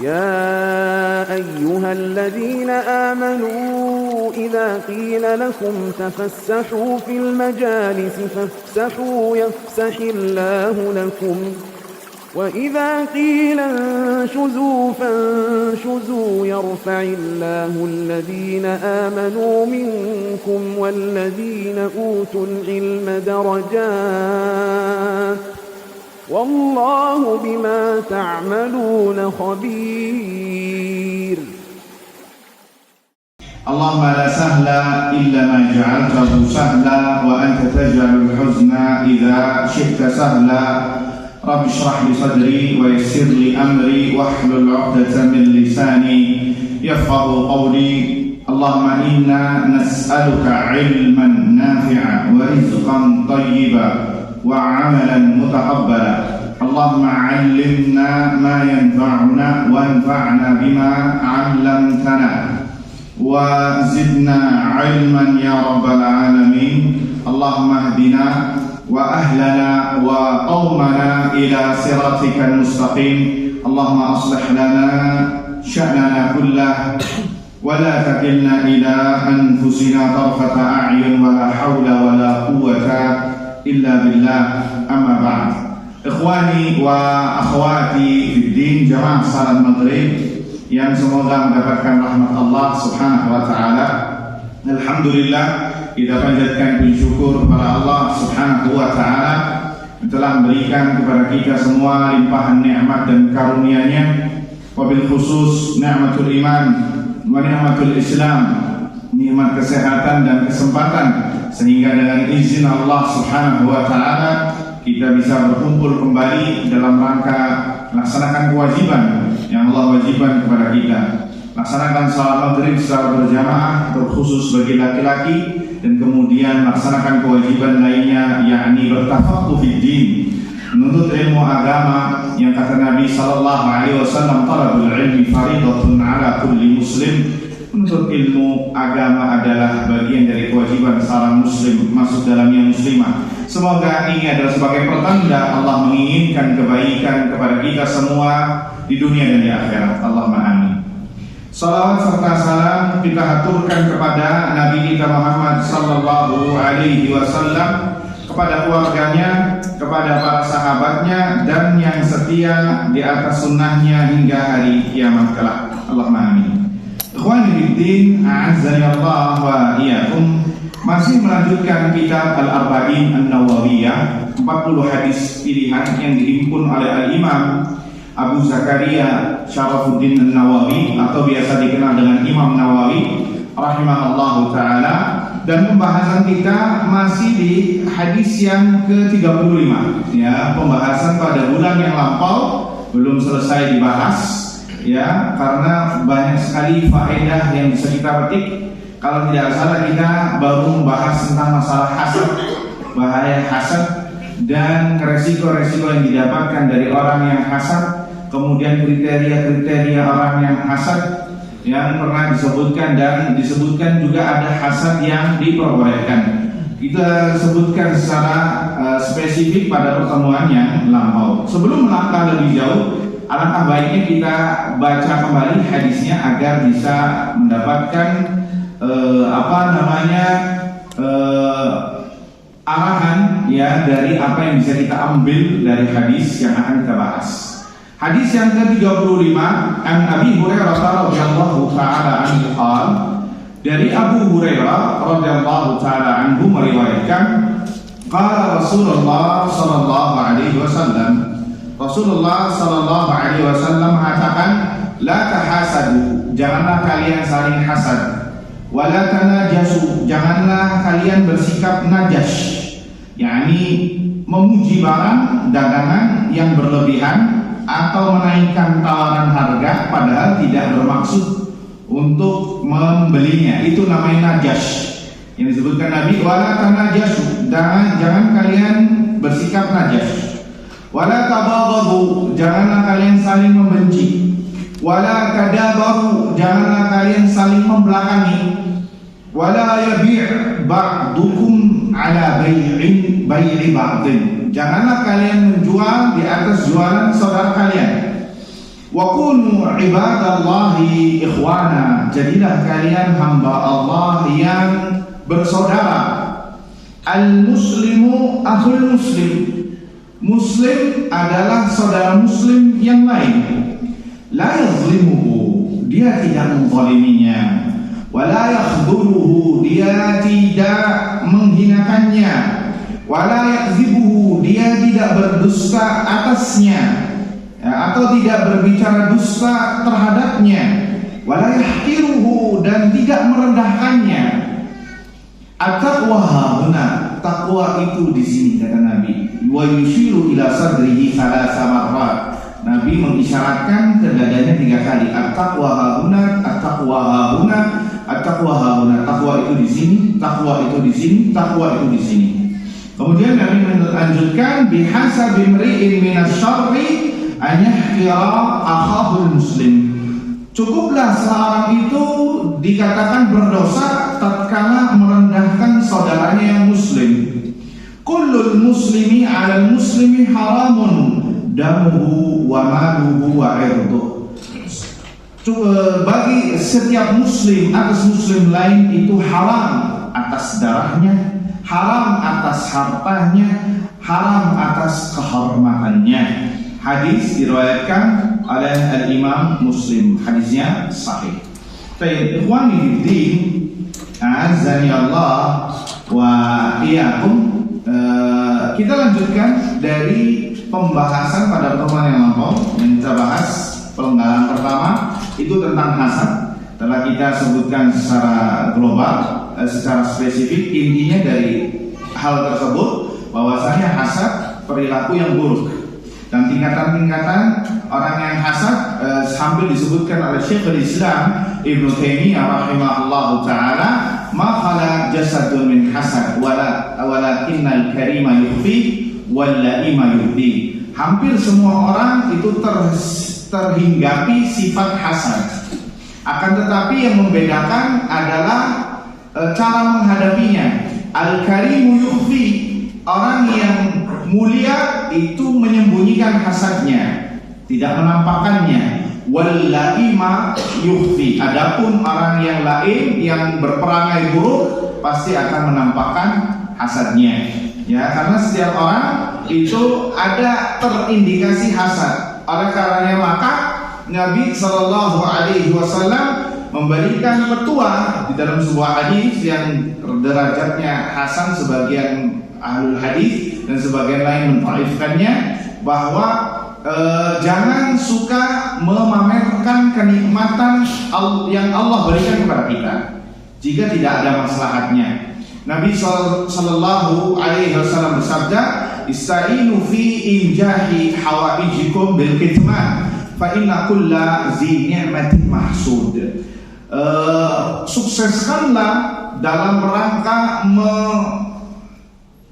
يا أيها الذين آمنوا إذا قيل لكم تفسحوا في المجالس فافسحوا يفسح الله لكم وإذا قيل انشزوا فانشزوا يرفع الله الذين آمنوا منكم والذين أوتوا العلم درجات والله بما تعملون خبير. اللهم لا سهل إلا ما جعلته سهلا وأنت تجعل الحزن إذا شئت سهلا. رب اشرح لي صدري ويسر لي أمري واحلل عقدة من لساني يفقه قولي. اللهم إنا نسألك علما نافعا ورزقا طيبا وعملا متقبلا. اللهم علمنا ما ينفعنا وانفعنا بما علمتنا وزدنا علما يا رب العالمين. اللهم اهدنا وأهلنا وقومنا إلى صراطك المستقيم. اللهم أصلح لنا شأننا كله ولا تكلنا إلى أنفسنا طرفة أعين ولا حول ولا قوة إلا بالله. أما بعد. Ikhwani wa akhwati fiddin, jamaah salat maghrib yang semoga mendapatkan rahmat Allah subhanahu wa ta'ala. Alhamdulillah, kita panjatkan puji syukur kepada Allah subhanahu wa ta'ala yang telah memberikan kepada kita semua limpahan nikmat dan karunia-Nya, wabil khusus nikmatul iman wa nikmatul Islam, nikmat kesehatan dan kesempatan, sehingga dengan izin Allah subhanahu wa ta'ala kita bisa berkumpul kembali dalam rangka melaksanakan kewajiban yang Allah wajibkan kepada kita. Laksanakan salat maghrib secara berjamaah terkhusus bagi laki-laki, dan kemudian melaksanakan kewajiban lainnya, yakni bertafaqquh fid din, menuntut ilmu agama yang kata Nabi sallallahu alaihi wasallam, talabul ilmi fariidatun ala kulli muslim. Menuntut ilmu agama adalah bagian dari kewajiban seorang muslim masuk dalamnya muslimah. Semoga ini adalah sebagai pertanda Allah menginginkan kebaikan kepada kita semua di dunia dan di akhirat. Allahumma amin. Salawat serta salam kita haturkan kepada Nabi kita Muhammad sallallahu alaihi wasallam, kepada keluarganya, kepada para sahabatnya, dan yang setia di atas sunnahnya hingga hari kiamat kelak. Allahumma amin. Ikhwani fiddin, a'azzani Allah wa iyyakum. Masih melanjutkan kitab Al-Arba'in An-Nawawiyah, 40 hadis pilihan yang dihimpun oleh Al-Imam Abu Zakaria Syarafuddin An-Nawawi atau biasa dikenal dengan Imam Nawawi rahimahullahu ta'ala. Dan pembahasan kita masih di hadis yang ke-35, ya, pembahasan pada bulan yang lampau belum selesai dibahas, ya, karena banyak sekali faedah yang bisa kita petik. Kalau tidak salah kita baru membahas tentang masalah hasad, bahaya hasad, dan resiko-resiko yang didapatkan dari orang yang hasad, kemudian kriteria-kriteria orang yang hasad yang pernah disebutkan, dan disebutkan juga ada hasad yang diperbolehkan. Kita sebutkan secara spesifik pada pertemuan yang lampau. Sebelum melangkah lebih jauh, alangkah baiknya kita baca kembali hadisnya agar bisa mendapatkan arahan, ya, dari apa yang bisa kita ambil dari hadis yang akan kita bahas. Hadis yang ke-35, an Abi Hurairah radhiyallahu taala anhu qala, dari Abu Hurairah radhiyallahu taala anhu meriwayatkan, qala Rasulullah sallallahu alaihi wasallam, Rasulullah sallallahu alaihi wasallam mengatakan, la tahasadu, janganlah kalian saling hasad, wala tanajasu, janganlah kalian bersikap najas, yakni memuji barang dagangan yang berlebihan atau menaikkan tawaran harga padahal tidak bermaksud untuk membelinya. Itu namanya najas yang disebutkan Nabi. Wala tanajasu, jangan kalian bersikap najas. Wala tabaghadu, janganlah kalian saling membenci. Wala tadabaru, janganlah kalian saling membelakangi. Wala yabi' ba'dukum ala bai'i ba'din, janganlah kalian menjual di atas jualan saudara kalian. Wa kunu ibadallahi ikhwana, jadilah kalian hamba Allah yang bersaudara. Al-muslimu akhul muslim, muslim adalah saudara muslim yang lain. La yazlimuhu, dia tidak menzaliminya. Wa la yakhdhuluhu, dia tidak menghinakannya. Wa la yakdzibuhu, dia tidak berdusta atasnya, atau tidak berbicara dusta terhadapnya. Wala yahqiruhu, dan tidak merendahkannya. At-taqwa hahuna, takwa itu di sini kata Nabi. Wa yushiru ila sadrihi thalatha marrat, Nabi mengisyaratkan ke dadanya 3 kali. At-taqwa hahuna, at-taqwa hahuna, at-taqwa hahuna. Takwa itu di sini, takwa itu di sini, takwa itu di sini. Kemudian Nabi melanjutkan bihasabi mri'in minasyarri an yahqira akhahul muslim. Cukuplah seorang itu dikatakan berdosa tatkala merendahkan saudaranya yang muslim. Kullul muslimi 'alal muslimi haramun damuhu wa maluhu wa 'irduhu. Bagi setiap muslim atas muslim lain itu haram atas darahnya, haram atas hartanya, haram atas kehormatannya. Hadis diriwayatkan oleh Al-Imam Muslim, hadisnya sahih. Baik, ikhwani fiddin, a'azzani Allah wa iyyakum. Kita lanjutkan dari pembahasan pada pertemuan yang lampau. Yang kita bahas penggalan pertama itu tentang hasad. Telah kita sebutkan secara global, secara spesifik intinya dari hal tersebut bahwasanya hasad perilaku yang buruk. Dan tingkatan-tingkatan orang yang hasad hampir disebutkan oleh Syekhul Islam Ibnu Taimiyah rahimahullahu taala, ma khala jasadun min hasad walakinnal karima yukhfi wal laima yubdi. Hampir semua orang itu terhinggapi sifat hasad. Akan tetapi yang membedakan adalah cara menghadapinya. Al-karimu yukhfi, orang yang mulia itu menyembunyikan hasadnya, tidak menampakkannya. Wal laima yukhfi, adapun orang yang lain yang berperangai buruk pasti akan menampakkan hasadnya. Ya, karena setiap orang itu ada terindikasi hasad. Oleh karenanya maka Nabi Shallallahu Alaihi Wasallam memberikan petua di dalam sebuah hadis yang derajatnya hasan, sebagian ahlul hadis dan sebagian lain mentaifkannya, bahwa jangan suka memamerkan kenikmatan yang Allah berikan kepada kita jika tidak ada maslahatnya. Nabi Sallallahu Alaihi Wasallam bersabda, "Istainu fi injahi hawaijikum bil kitman, fa inna kulla zi ni'matin mahsud." Sukseskanlah dalam rangka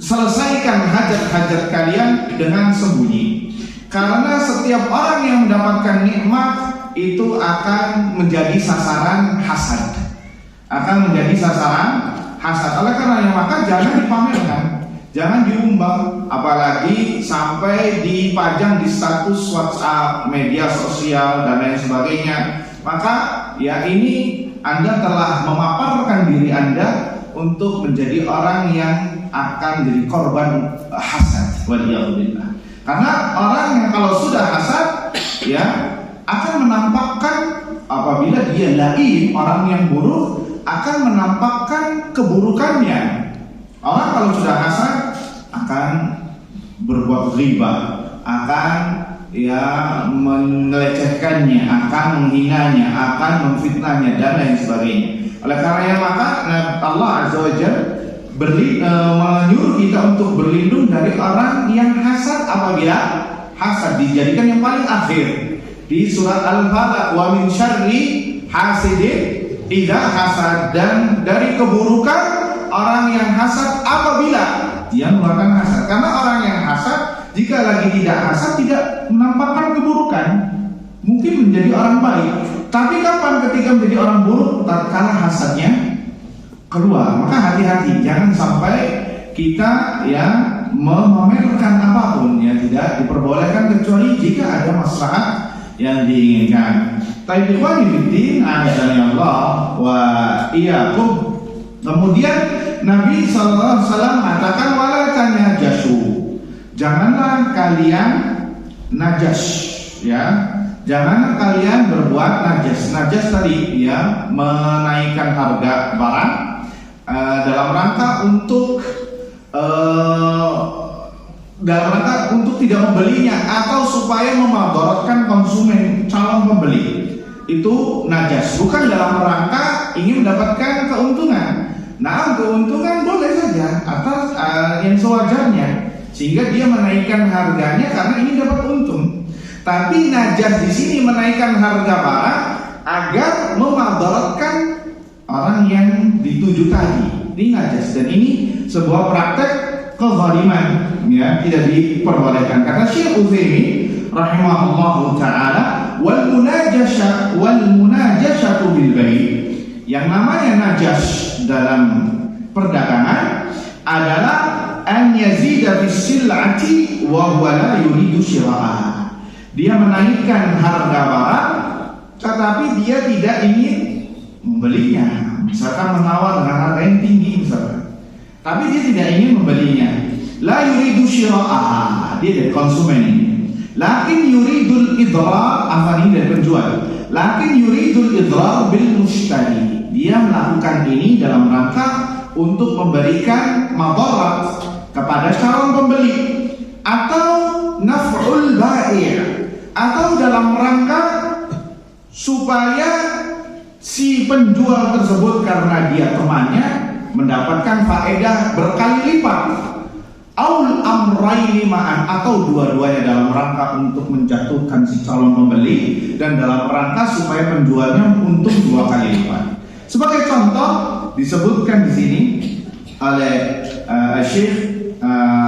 selesaikan hajat-hajat kalian dengan sembunyi, karena setiap orang yang mendapatkan nikmat itu akan menjadi sasaran hasad, akan menjadi sasaran hasad. Oleh karenanya maka jangan dipamerkan, jangan diumbar, apalagi sampai dipajang di status WhatsApp, media sosial dan lain sebagainya. Maka ya ini Anda telah memaparkan diri Anda untuk menjadi orang yang akan jadi korban hasad. Waliyahulillah. Karena orang yang kalau sudah hasad ya akan menampakkan, apabila dia lain, orang yang buruk, akan menampakkan keburukannya. Orang kalau sudah hasad akan berbuat ghibah, akan ya melecehkannya, akan menghinanya, akan memfitnahnya dan lain sebagainya. Oleh karenanya maka Allah Azza wa Jalla menyuruh kita untuk berlindung dari orang yang hasad. Apabila hasad dijadikan yang paling akhir di surat Al-Falaq, wa min syarri hasidin idza hasad, dan dari keburukan orang yang hasad apabila dia melakukan hasad. Karena orang yang hasad jika lagi tidak hasad tidak menampakkan keburukan, mungkin menjadi orang baik. Tapi kapan ketika menjadi orang buruk? Tatkala hasadnya keluar. Maka hati-hati, jangan sampai kita ya memamerkan apapun, ya tidak diperbolehkan kecuali jika ada maslahat yang diinginkan. Tapi ikhwani fiddin, azani Allah wa iyyakum. Kemudian Nabi SAW mengatakan wala tanajashu. Janganlah kalian najas, ya. Jangan kalian berbuat najas. Najas tadi ya menaikkan harga barang dalam rangka untuk tidak membelinya atau supaya memadaratkan konsumen calon pembeli. Itu najas, bukan dalam rangka ingin mendapatkan keuntungan. Nah, keuntungan boleh saja atas yang sewajarnya, sehingga dia menaikkan harganya karena ingin dapat untung. Tapi najas di sini menaikkan harga barang agar memadaratkan orang yang dituju tadi. Ini najas, dan ini sebuah praktek kezaliman, ya, tidak diperbolehkan. Kata Syekh Utsaimin rahimahullahu taala, wal munajashatu bil bai'. Yang namanya najas dalam perdagangan adalah an yazida bis sil'ati wa huwa la yuridu syira'ah. Dia menaikkan harga barang tetapi dia tidak ingin membelinya. Misalkan menawar dengan harga yang tinggi misalkan, tapi dia tidak ingin membelinya. La yuridu syira'ah, dia dari konsumen ini. Lakin yuridul idrar, afani dari penjual. Lakin yuridul idrar bil mushtari. Dia melakukan ini dalam rangka untuk memberikan madarat kepada calon pembeli, atau naf'ul bai', atau dalam rangka supaya si penjual tersebut karena dia temannya mendapatkan faedah berkali lipat. Aul amraini ma'an, atau dua-duanya dalam rangka untuk menjatuhkan si calon pembeli dan dalam rangka supaya penjualnya untung 2 kali lipat. Sebagai contoh disebutkan di sini oleh Syekh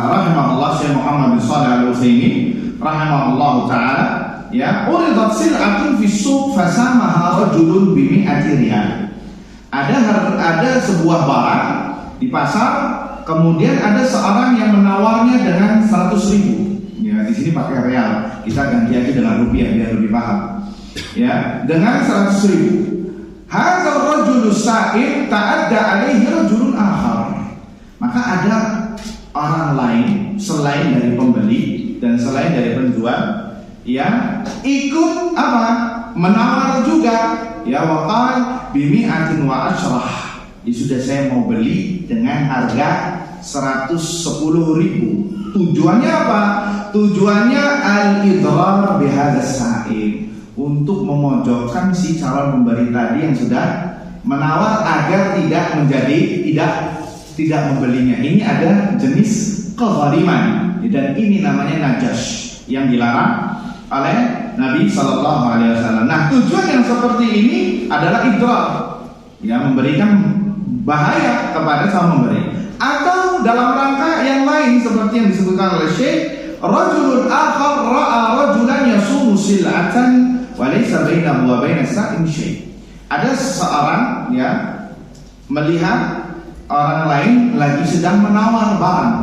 rahimahullah, Syekh Muhammad bin Shalih Al-Utsaimin rahimahullah taala, ya, uridat sil'atun fi suq fasamaha rajulun bi mi'ati riyal. Ada sebuah barang di pasar, kemudian ada seorang yang menawarnya dengan 100.000. Ya, di sini pakai real, kita ganti aja dengan rupiah biar lebih paham. Ya, dengan 100.000. Hadzal rajulu sa'id ta'adda alaihi rajulun akhar. Maka ada orang lain selain dari pembeli dan selain dari penjual yang ikut apa? Menawar juga. Ya, waqal bimi'atin wa asyrah. Ya sudah, saya mau beli dengan harga 110.000. Tujuannya apa? Tujuannya al-idrar bihadzal sa'id, untuk memojokkan si calon pembeli tadi yang sudah menawar agar tidak membelinya. Ini ada jenis kezaliman, dan ini namanya najas yang dilarang oleh Nabi Shallallahu Alaihi Wasallam. Nah, tujuan yang seperti ini adalah idrar, ya, memberikan bahaya kepada calon pembeli, atau dalam rangka yang lain seperti yang disebutkan oleh Syekh, rajulun akhar ra'a rajulan yasumu sil'atan wa laysa bainahu wa bainas sa'im syai'. Ada seseorang, ya, melihat orang lain lagi sedang menawar barang,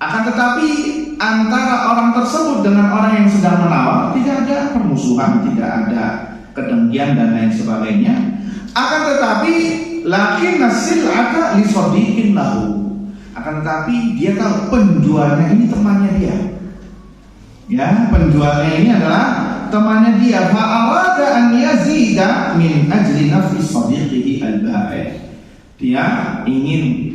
akan tetapi antara orang tersebut dengan orang yang sedang menawar tidak ada permusuhan, tidak ada kedengkian dan lain sebagainya. Akan tetapi lakin sil'ata li shadiqin lahu. Akan tetapi dia tahu penjualnya ini temannya dia. Ya, penjualnya ini adalah temannya dia. Fa arada an yazida min ajli nafsi shadiqihi al-ba'i'. Dia ingin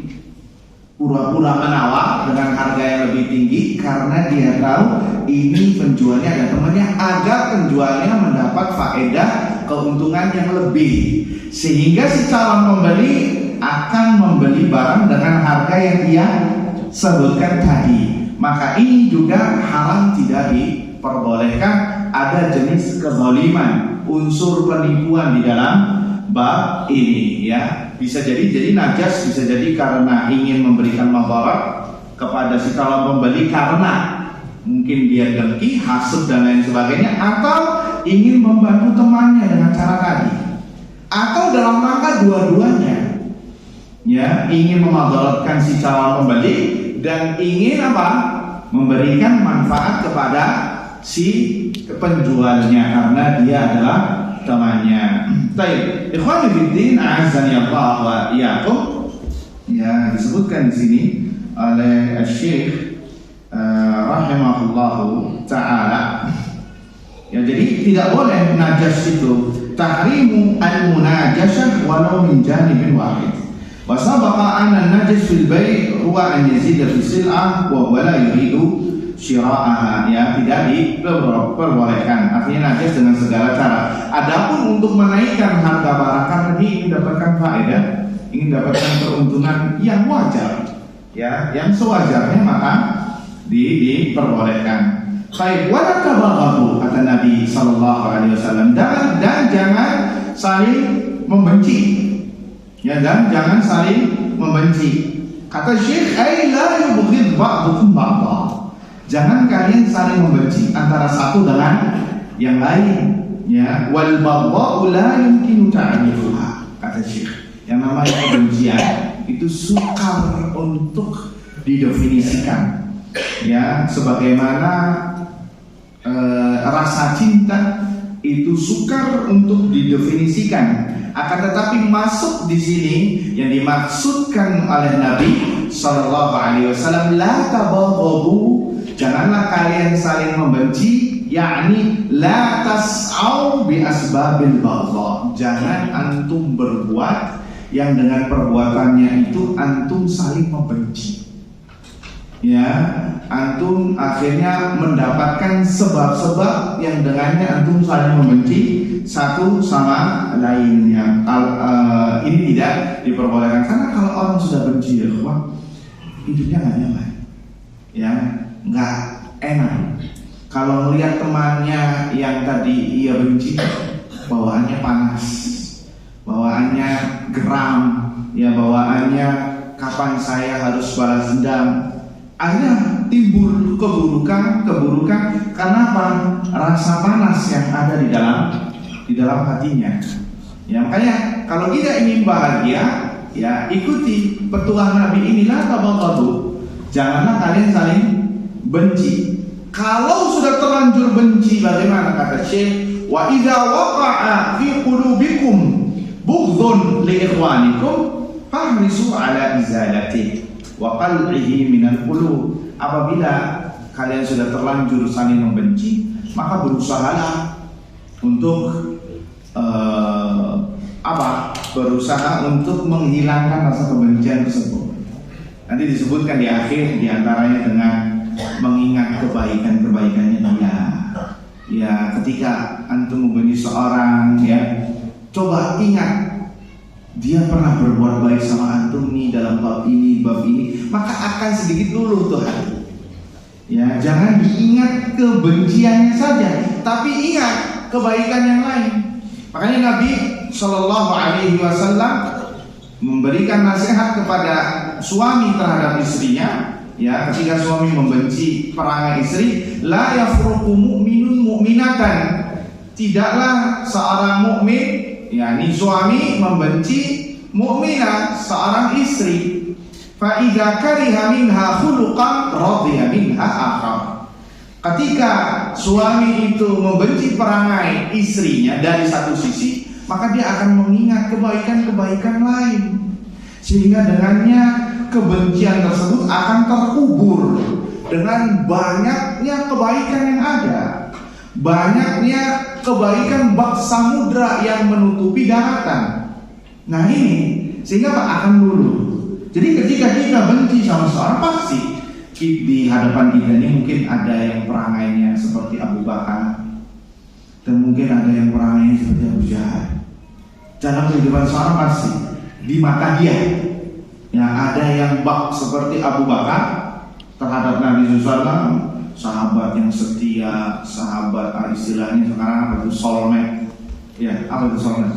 pura-pura menawar dengan harga yang lebih tinggi karena dia tahu ini penjualnya dan temannya, agar penjualnya mendapat faedah keuntungan yang lebih, sehingga si calon pembeli akan membeli barang dengan harga yang dia sebutkan tadi. Maka ini juga haram, tidak diperbolehkan. Ada jenis kezaliman, unsur penipuan di dalam bab ini, ya. Bisa jadi najas, bisa jadi karena ingin memberikan madarat kepada si calon pembeli karena mungkin dia dengki, hasad dan lain sebagainya, atau ingin membantu temannya dengan cara tadi, atau dalam rangka dua-duanya, ya, ingin memadaratkan si calon pembeli dan ingin apa? Memberikan manfaat kepada si penjualnya karena dia adalah temannya. Baik, ikhwani fiddin, a'azzani Allah wa iyyakum. Ya, disebutkan di sini oleh Syekh rahimahullahu taala. Ya, jadi tidak boleh najas itu tahrimu al-munajashah walau min janibin wahid. Wa sabaqa anna an-najas fil bai' huwa an yazida fi sil'ah wa huwa la yuridu syira'aha. Ya, tidak diperbolehkan. Artinya najas dengan segala cara. Adapun untuk menaikkan harga barang karena dia ingin mendapatkan faedah, ingin mendapatkan keuntungan yang wajar, ya, yang sewajarnya, maka diperbolehkan. Baik, wala tabaghadu, kata Nabi sallallahu alaihi wasallam, dan jangan saling membenci. Ya, dan jangan saling membenci. Kata Syekh, ai la yubghid ba'dukum ba'dha. Jangan kalian saling membenci antara satu dengan yang lain. Ya, wal baghdha'u la yumkinu ta'rifuha. Kata Syekh, yang namanya kebencian itu sukar untuk didefinisikan. Ya, sebagaimana rasa cinta itu sukar untuk didefinisikan. Akan tetapi masuk di sini yang dimaksudkan oleh Nabi sallallahu alaihi wasallam, la tabaghadu, janganlah kalian saling membenci, yakni la tas'au bi asbabil baghdha. Jangan antum berbuat yang dengan perbuatannya itu antum saling membenci. Ya, antum akhirnya mendapatkan sebab-sebab yang dengannya antum saling membenci satu sama lainnya. Ini tidak diperbolehkan karena kalau orang sudah benci, ya, hidupnya nggak nyaman, ya, nggak enak. Kalau melihat temannya yang tadi ia benci, bawaannya panas, bawaannya geram, ya, bawaannya kapan saya harus balas dendam. Akhirnya timbul keburukan karena apa? Rasa panas yang ada di dalam hatinya. Ya, makanya kalau kita ingin bahagia, ya, ikuti petuah Nabi inilah, tabaghadu. Janganlah kalian saling benci. Kalau sudah terlanjur benci, bagaimana? Kata Syekh, wa idza waqa'a fi qulubikum bughdun li ikhwanikum fahrisu ala izalatihi wa qal'ihi minal qulub. Apabila kalian sudah terlanjur saling membenci, maka berusahalah untuk berusaha untuk menghilangkan rasa kebencian tersebut. Nanti disebutkan di akhir, diantaranya dengan mengingat kebaikan-kebaikannya dia. Ya, ketika antum membenci seorang, ya, coba ingat dia pernah berbuat baik sama antum nih dalam bab ini, maka akan sedikit luluh tuh hati. Ya, jangan diingat kebenciannya saja, tapi ingat kebaikan yang lain. Makanya Nabi Shallallahu Alaihi Wasallam memberikan nasihat kepada suami terhadap istrinya. Ya, ketika suami membenci perangai istri, la yafruqu mu'minun mu'minatan. Tidaklah seorang mukmin, yakni suami, membenci mukminah, seorang istri. Fa idza kariha minha khuluqan radiya minha akhar. Ketika suami itu membenci perangai istrinya dari satu sisi, maka dia akan mengingat kebaikan-kebaikan lain, sehingga dengannya kebencian tersebut akan terkubur dengan banyaknya kebaikan yang ada, banyaknya kebaikan bak samudra yang menutupi daratan. Nah ini sehingga akan luluh. Jadi ketika kita benci sama seorang, pasti di hadapan kita ini mungkin ada yang perangainya seperti Abu Bakar, dan mungkin ada yang perangainya seperti Abu Jahal. Dalam kehidupan seorang pasti di mata dia, ya, ada yang bak seperti Abu Bakar terhadap Nabi SAW, sahabat yang setia, sahabat, istilahnya sekarang apa itu, soulmate. Ya, apa itu soulmate?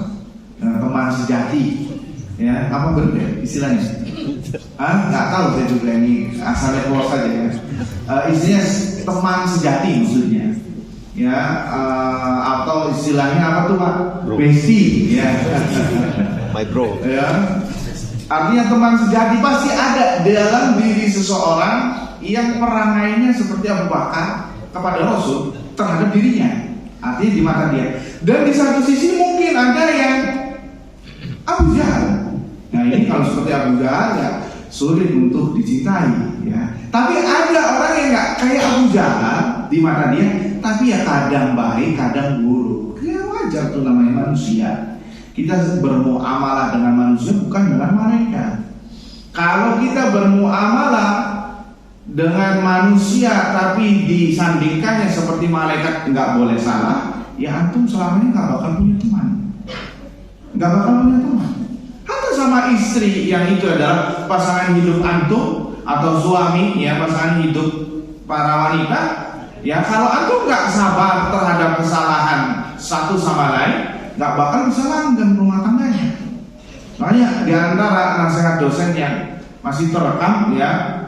Teman sejati. Ya, apa berbeda istilahnya? Nggak tahu saya juga, ini asalnya keluar saja ya. Istilahnya teman sejati maksudnya. Ya, atau istilahnya apa tuh Pak? Bestie. Ya. My bro. Ya. Artinya teman sejati pasti ada dalam diri seseorang yang perangainya seperti Abu Bakar kepada Rasul, terhadap dirinya, artinya di mata dia. Dan di satu sisi mungkin ada yang Abu Jahal. Nah ini kalau seperti Abu Jahal ya sulit untuk dicintai ya. Tapi ada orang yang nggak kayak Abu Jahal di mata dia, tapi ya kadang baik, kadang buruk. Ya wajar tuh, namanya manusia. Kita bermuamalah dengan manusia bukan dengan mereka. Kalau kita bermuamalah dengan manusia tapi disandingkannya seperti malaikat nggak boleh salah, ya antum selamanya nggak bakal punya teman, nggak bakal punya teman. Atau sama istri yang itu adalah pasangan hidup antum atau suami ya, pasangan hidup para wanita ya, kalau antum nggak sabar terhadap kesalahan satu sama lain, nggak bakal bisa langgeng rumah tangganya. Banyak di antara nasihat dosen yang masih terekam ya,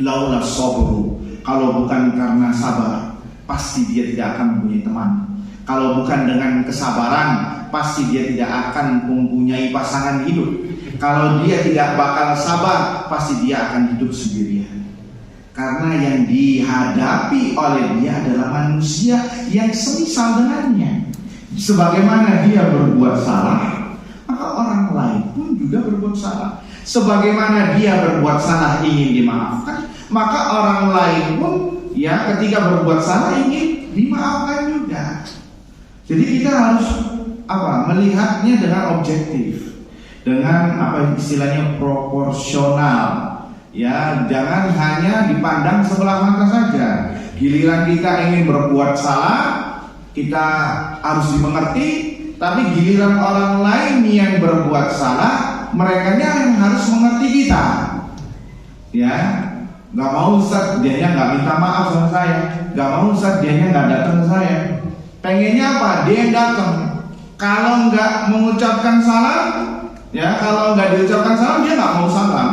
laula sabru, kalau bukan karena sabar pasti dia tidak akan mempunyai teman. Kalau bukan dengan kesabaran pasti dia tidak akan mempunyai pasangan hidup. Kalau dia tidak bakal sabar pasti dia akan hidup sendirian. Karena yang dihadapi oleh dia adalah manusia yang semisal dengannya. Sebagaimana dia berbuat salah, maka orang lain pun juga berbuat salah. Sebagaimana dia berbuat salah ingin dimaafkan, maka orang lain pun ya ketika berbuat salah ingin dimaafkan juga. Jadi kita harus melihatnya dengan objektif, dengan istilahnya proporsional. Ya, jangan hanya dipandang sebelah mata saja. Giliran kita ingin berbuat salah, kita harus dimengerti. Tapi giliran orang lain yang berbuat salah, mereka yang harus mengerti kita. Ya, nggak mau Ustaz, dianya nggak minta maaf sama saya. Nggak mau Ustaz, dianya nggak datang ke saya. Pengennya apa? Dia yang datang. Kalau nggak mengucapkan salam, ya kalau nggak diucapkan salam dia nggak mau salam,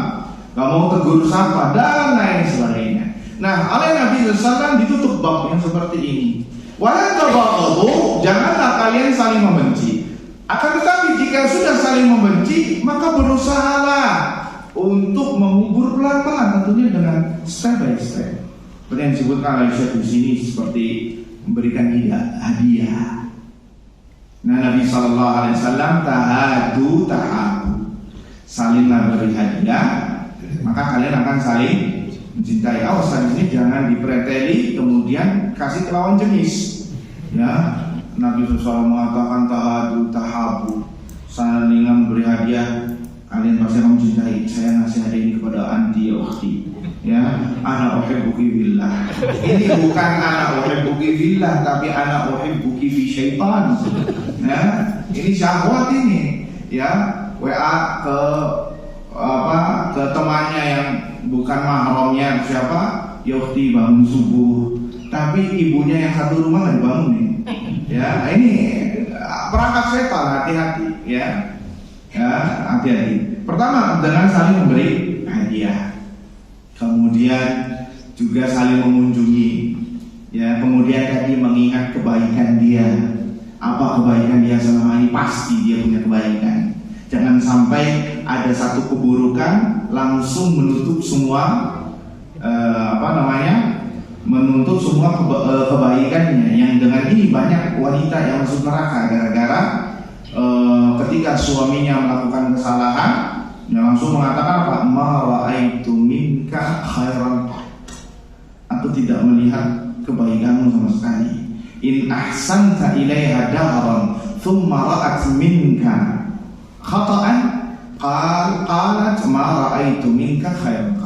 nggak mau tegur sapa dan lain sebagainya. Nah, oleh Nabi SAW ditutup bab yang seperti ini. Wala tabaghdhu, janganlah kalian saling membenci. Akan tetapi jika sudah saling membenci, maka berusahalah untuk mengubur pelan-pelan, tentunya dengan step by step. Seperti yang disebutkan oleh Syekh di sini seperti memberikan hadiah. Nah, Nabi SAW tahadu, salinglah beri hadiah, maka kalian akan saling mencintai. Awas ini jangan dipreteli kemudian kasih ke lawan jenis. Ya, Nabi SAW mengatakan tahabu, saling memberi hadiah, kalian pasti akan mencintai. Saya ngasih hadiah ini kepada anti ya ukhti. Ya, ana uhibbuki billah. Ini bukan ana uhibbuki billah, tapi ana uhibbuki fi syaitan. Ya, ini syahwat ini. Ya, WA ke temannya yang bukan mahramnya siapa? Yukti bangun subuh, tapi ibunya yang satu rumah nggak dibangunin. Ya, ini perangkat setan, hati-hati. Ya, hati-hati. Pertama dengan saling memberi hadiah. Kemudian juga saling mengunjungi, ya. Kemudian tadi mengingat kebaikan dia, apa kebaikan dia selama ini, pasti dia punya kebaikan. Jangan sampai ada satu keburukan langsung menutup semua menutup semua kebaikannya. Yang dengan ini banyak wanita yang masuk neraka gara-gara ketika suaminya melakukan kesalahan, dia langsung mengatakan apa? Ma ra'aitu minka khairan, aku tidak melihat kebaikanmu sama sekali. In ahsanta ilaiha dahran thumma ra'at minka khata'an qalat ma ra'aitu minka khairan.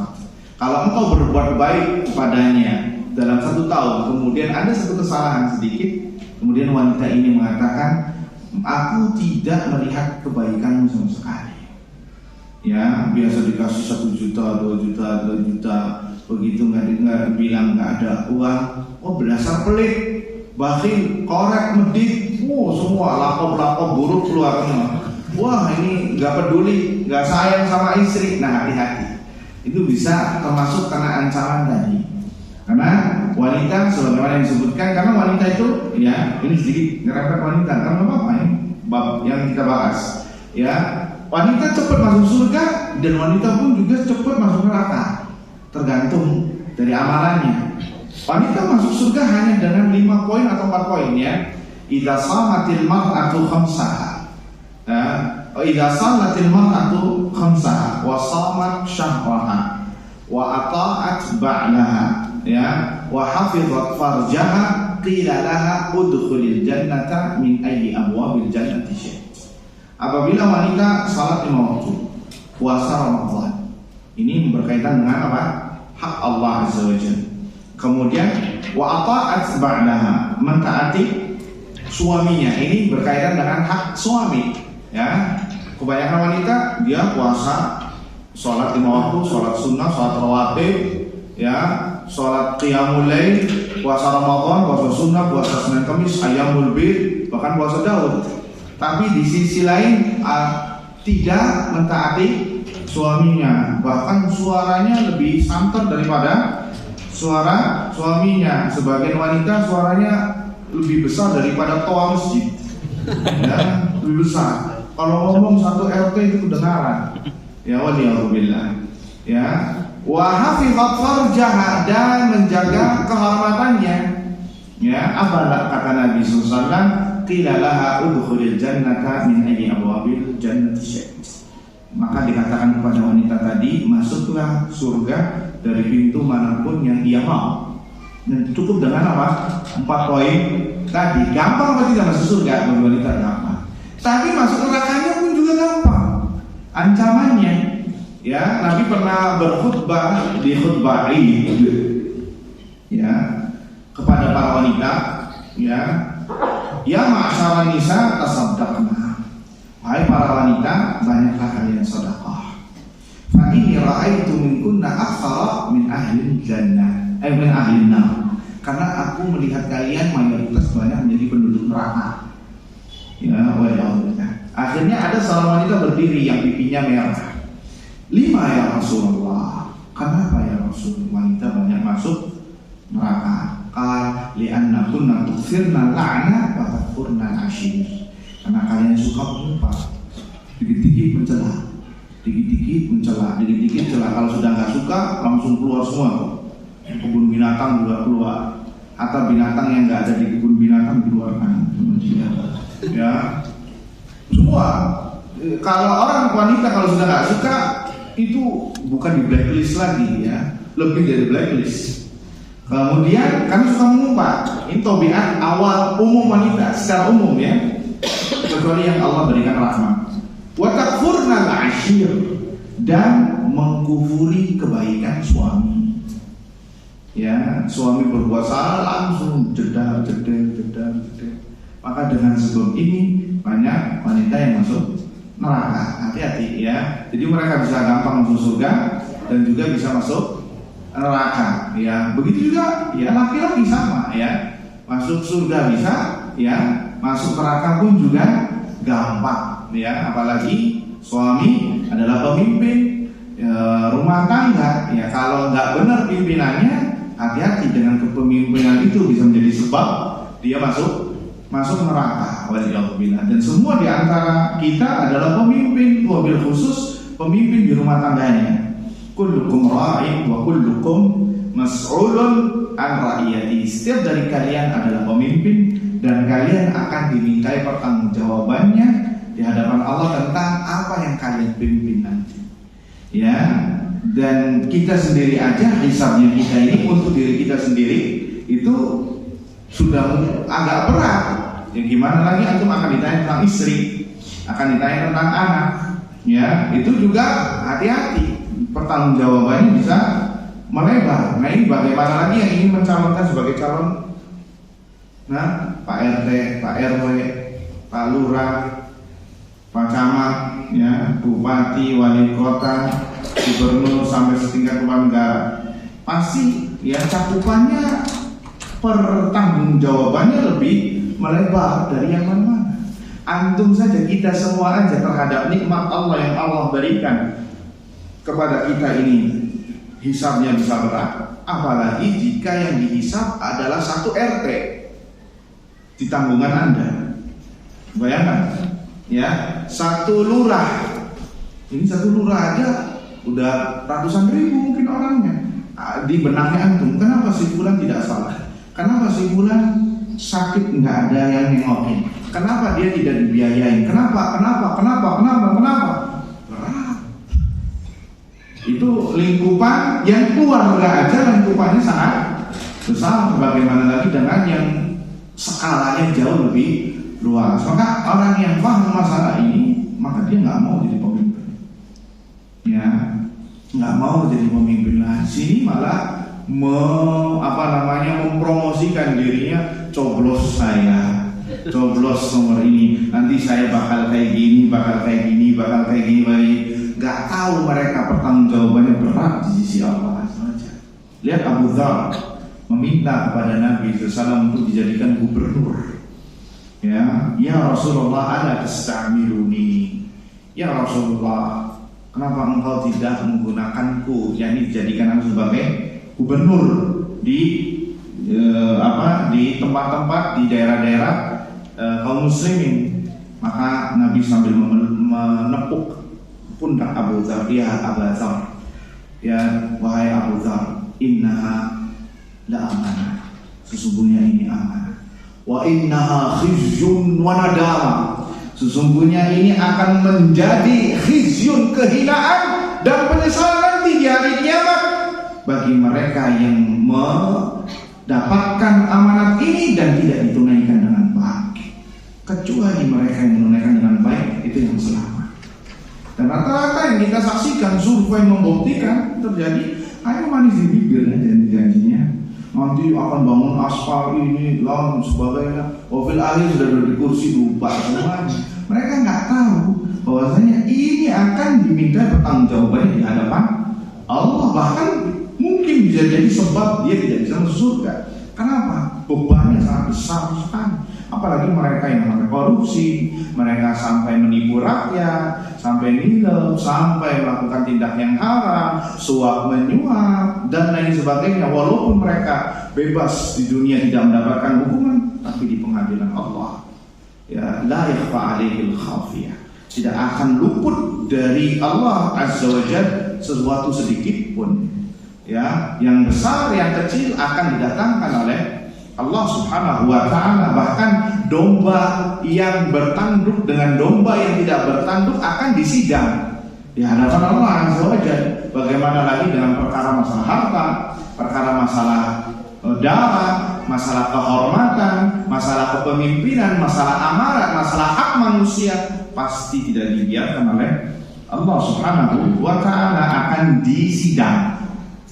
Kalau engkau berbuat baik kepadanya dalam 1 tahun, kemudian ada satu kesalahan sedikit, kemudian wanita ini mengatakan, aku tidak melihat kebaikanmu sama sekali. Ya, biasa dikasih 1 juta, 2 juta, 2 juta, begitu nggak dibilang nggak ada uang, oh berdasar pelit, bakhil, korek, medit, semua lakop buruk keluar semua. Wah, ini nggak peduli, nggak sayang sama istri. Nah, hati-hati, itu bisa termasuk kena ancaman tadi. Karena wanita, sebagaimana yang disebutkan, karena wanita itu, ya, ini sedikit ngerempet wanita, karena apa ini bab yang kita bahas, ya. Wanita cepat masuk surga dan wanita pun juga cepat masuk neraka, tergantung dari amalannya. Wanita masuk surga hanya dengan 5 poin atau 4 poin ya. Idza shamatil mar'atu khamsaha. Idza shamatil mar'atu khamsaha wa shamat syahraha wa ata'at ba'laha ya wa hafizat farjaha qila laha udkhulil jannata min ayyi abwabil jannati syi'ti. Apabila wanita salat 5 waktu, puasa Ramadan, ini berkaitan dengan apa? Hak Allah Azza wa Jalla. Kemudian wa ata'at ba'daha, mentaati suaminya, ini berkaitan dengan hak suami ya. Kebanyakan wanita dia puasa, sholat 5 waktu, sholat sunnah, sholat rawatib ya, sholat qiyamul lail, puasa Ramadan, puasa sunnah, puasa Senin Kamis, ayyamul bid, bahkan puasa Daud. Tapi di sisi lain tidak mentaati suaminya, bahkan suaranya lebih santer daripada suara suaminya. Sebagian wanita suaranya lebih besar daripada toa masjid ya, lebih besar. Kalau ngomong satu RT itu kedengaran ya, waliyahulillah ya. Wa hafizat farjaha, dan menjaga kehormatannya ya. Apa kata Nabi SAW? Qila laha udkhulil jannata min ayyi abwabil jannati syi'ti. Maka dikatakan kepada wanita tadi, masuklah surga dari pintu manapun yang ia mau. Dan cukup dengan apa? 4 poin tadi. Gampang apa tidak masuk surga? Bagi wanita gampang. Tapi masuk nerakanya pun juga gampang. Ancamannya ya, Nabi pernah berkhutbah di khutbah Id ya, kepada para wanita ya. Ya ma'syaran nisa tasaddaqna. Hai para wanita, banyaklah kalian sedekah. Fa inni ra'aitu minkunna aktsara min ahli jannah, min ahli nar. Karena aku melihat kalian mayoritas banyak menjadi penduduk neraka. Ya, waliyahulillah. Akhirnya ada seorang wanita berdiri yang pipinya merah. 5 ya Rasulullah. Kenapa ya Rasul? Wanita banyak masuk neraka. Qal li'anna kunna tughfirna la'na wa takfurna ashir. Karena kalian suka mengumpat, dikit-dikit mencela, dikit-dikit mencela, dikit-dikit celah. Kalau sudah nggak suka langsung keluar semua. Kebun binatang juga keluar, atau binatang yang nggak ada di kebun binatang dikeluarkan ya, semua. Kalau orang wanita kalau sudah nggak suka itu bukan di blacklist lagi ya, lebih dari blacklist. Kemudian kami suka mengumpat, ini tabiat awal umum wanita secara umum ya, kecuali yang Allah berikan rahmat. Wa takfurna al-ashir, dan mengkufuri kebaikan suami. Ya, suami berbuat salah langsung jedar. Maka dengan sebab ini banyak wanita yang masuk neraka. Hati-hati ya. Jadi mereka bisa gampang masuk surga dan juga bisa masuk neraka ya. Begitu juga ya, laki-laki sama ya. Masuk surga bisa ya, masuk neraka pun juga gampang ya. Apalagi suami adalah pemimpin rumah tangga ya. Kalau nggak benar pimpinannya, hati-hati dengan kepemimpinan itu bisa menjadi sebab dia masuk neraka. Waliyahulillah. Dan semua di antara kita adalah pemimpin, wabil khusus pemimpin di rumah tangganya. Kullukum ra'in wa kullukum mas'ulun an ra'iyati. Setiap dari kalian adalah pemimpin dan kalian akan dimintai pertanggungjawabannya di hadapan Allah tentang apa yang kalian pimpin nanti. Ya, dan kita sendiri aja hisabnya kita ini untuk diri kita sendiri itu sudah agak berat. Ya gimana lagi antum akan ditanya tentang istri, akan ditanya tentang anak. Ya, itu juga hati-hati. Pertanggungjawabannya bisa melebar. Nah ini bagaimana lagi yang ingin mencalonkan sebagai calon, nah Pak RT, Pak RW, Pak Lurah, Pak Camat, ya, Bupati, Wali Kota, Gubernur sampai setingkat kepala negara, pasti ya cakupannya pertanggungjawabannya lebih melebar dari yang mana-mana. Antum saja, kita semua aja terhadap nikmat Allah yang Allah berikan kepada kita ini hisabnya bisa berat, apalagi jika yang dihisab adalah satu RT di tanggungan Anda. Bayangkan ya, satu lurah. Ini satu lurah aja udah ratusan ribu mungkin orangnya. di benaknya antum, kenapa si fulan tidak salah? Kenapa si fulan sakit nggak ada yang nengokin? Kenapa dia tidak dibiayain? Kenapa? Berat. Itu lingkupan yang keluarga aja lingkupannya sangat besar. Bagaimana lagi dengan yang skalanya jauh lebih luas. Maka orang yang paham masalah ini, maka dia nggak mau jadi pemimpin. Ya, nggak mau jadi pemimpin. Nah, sini malah mempromosikan dirinya, coblos saya, coblos nomor ini, nanti saya bakal kayak gini. Gak tahu mereka pertanggungjawabannya berat di sisi Allah saja. Lihat Abu Dzar meminta kepada Nabi SAW untuk dijadikan gubernur. Ya Rasulullah, ala tastamiluni. Ya Rasulullah, kenapa engkau tidak menggunakanku, yakni dijadikan aku sebagai gubernur di tempat-tempat di daerah-daerah kaum muslimin? Maka Nabi sambil menepuk pundak Abu Dzar, ya Abu Dzar, ya wahai Abu Dzar, innaha la amanah, sesungguhnya ini amanah, wa innaha khizyun wa nadama, sesungguhnya ini akan menjadi khizyun, kehinaan dan penyesalan nanti di hari kiamat bagi mereka yang mendapatkan amanat ini dan tidak ditunaikan dengan baik. Kecuali mereka yang menunaikan dengan baik, itu yang selamat. Dan rata-rata yang kita saksikan, survei membuktikan terjadi hanya manis di bibir aja janjinya. Nanti akan bangun aspal ini, dan sebagainya. Fil akhir sudah duduk di kursi, lupa semuanya. Mereka nggak tahu bahwasanya ini akan diminta pertanggungjawabannya di hadapan Allah. Bahkan mungkin bisa jadi sebab dia tidak bisa masuk surga. Kenapa? Bebannya sangat besar sekali. Apalagi mereka yang melakukan korupsi, mereka sampai menipu rakyat, sampai nilai, sampai melakukan tindak yang haram, suap menyuap dan lain sebagainya. Walaupun mereka bebas di dunia tidak mendapatkan hukuman, tapi di pengadilan Allah, ya la yakhfa 'alaihil khafiyah, tidak akan luput dari Allah Azza wa Jalla sesuatu sedikit pun. Ya, yang besar, yang kecil akan didatangkan oleh Allah Subhanahu wa ta'ala. Bahkan domba yang bertanduk dengan domba yang tidak bertanduk akan disidang di hadapan Allah Azza wa Jalla. Bagaimana lagi dengan perkara masalah harta, perkara masalah darah, masalah kehormatan, masalah kepemimpinan, masalah amanat, masalah hak manusia, pasti tidak dibiarkan oleh Allah Subhanahu wa ta'ala, akan disidang.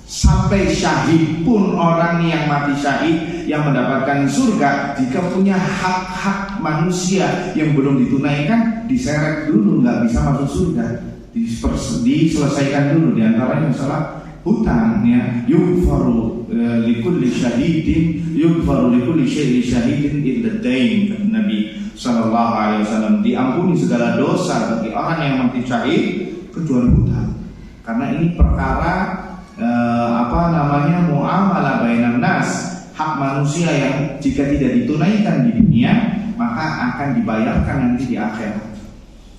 Sampai syahid pun, orang yang mati syahid yang mendapatkan surga, jika punya hak-hak manusia yang belum ditunaikan, diseret dulu, nggak bisa masuk surga, diselesaikan dulu. Di antaranya masalah hutang, ya, yughfaru likulli syahidin, yughfaru likulli syahidin illa dain, kata Nabi sallallahu alaihi wasallam, diampuni segala dosa bagi orang yang mati syahid kecuali hutang. Karena ini perkara muamalah bainan nas, hak manusia yang jika tidak ditunaikan di dunia maka akan dibayarkan nanti di akhirat.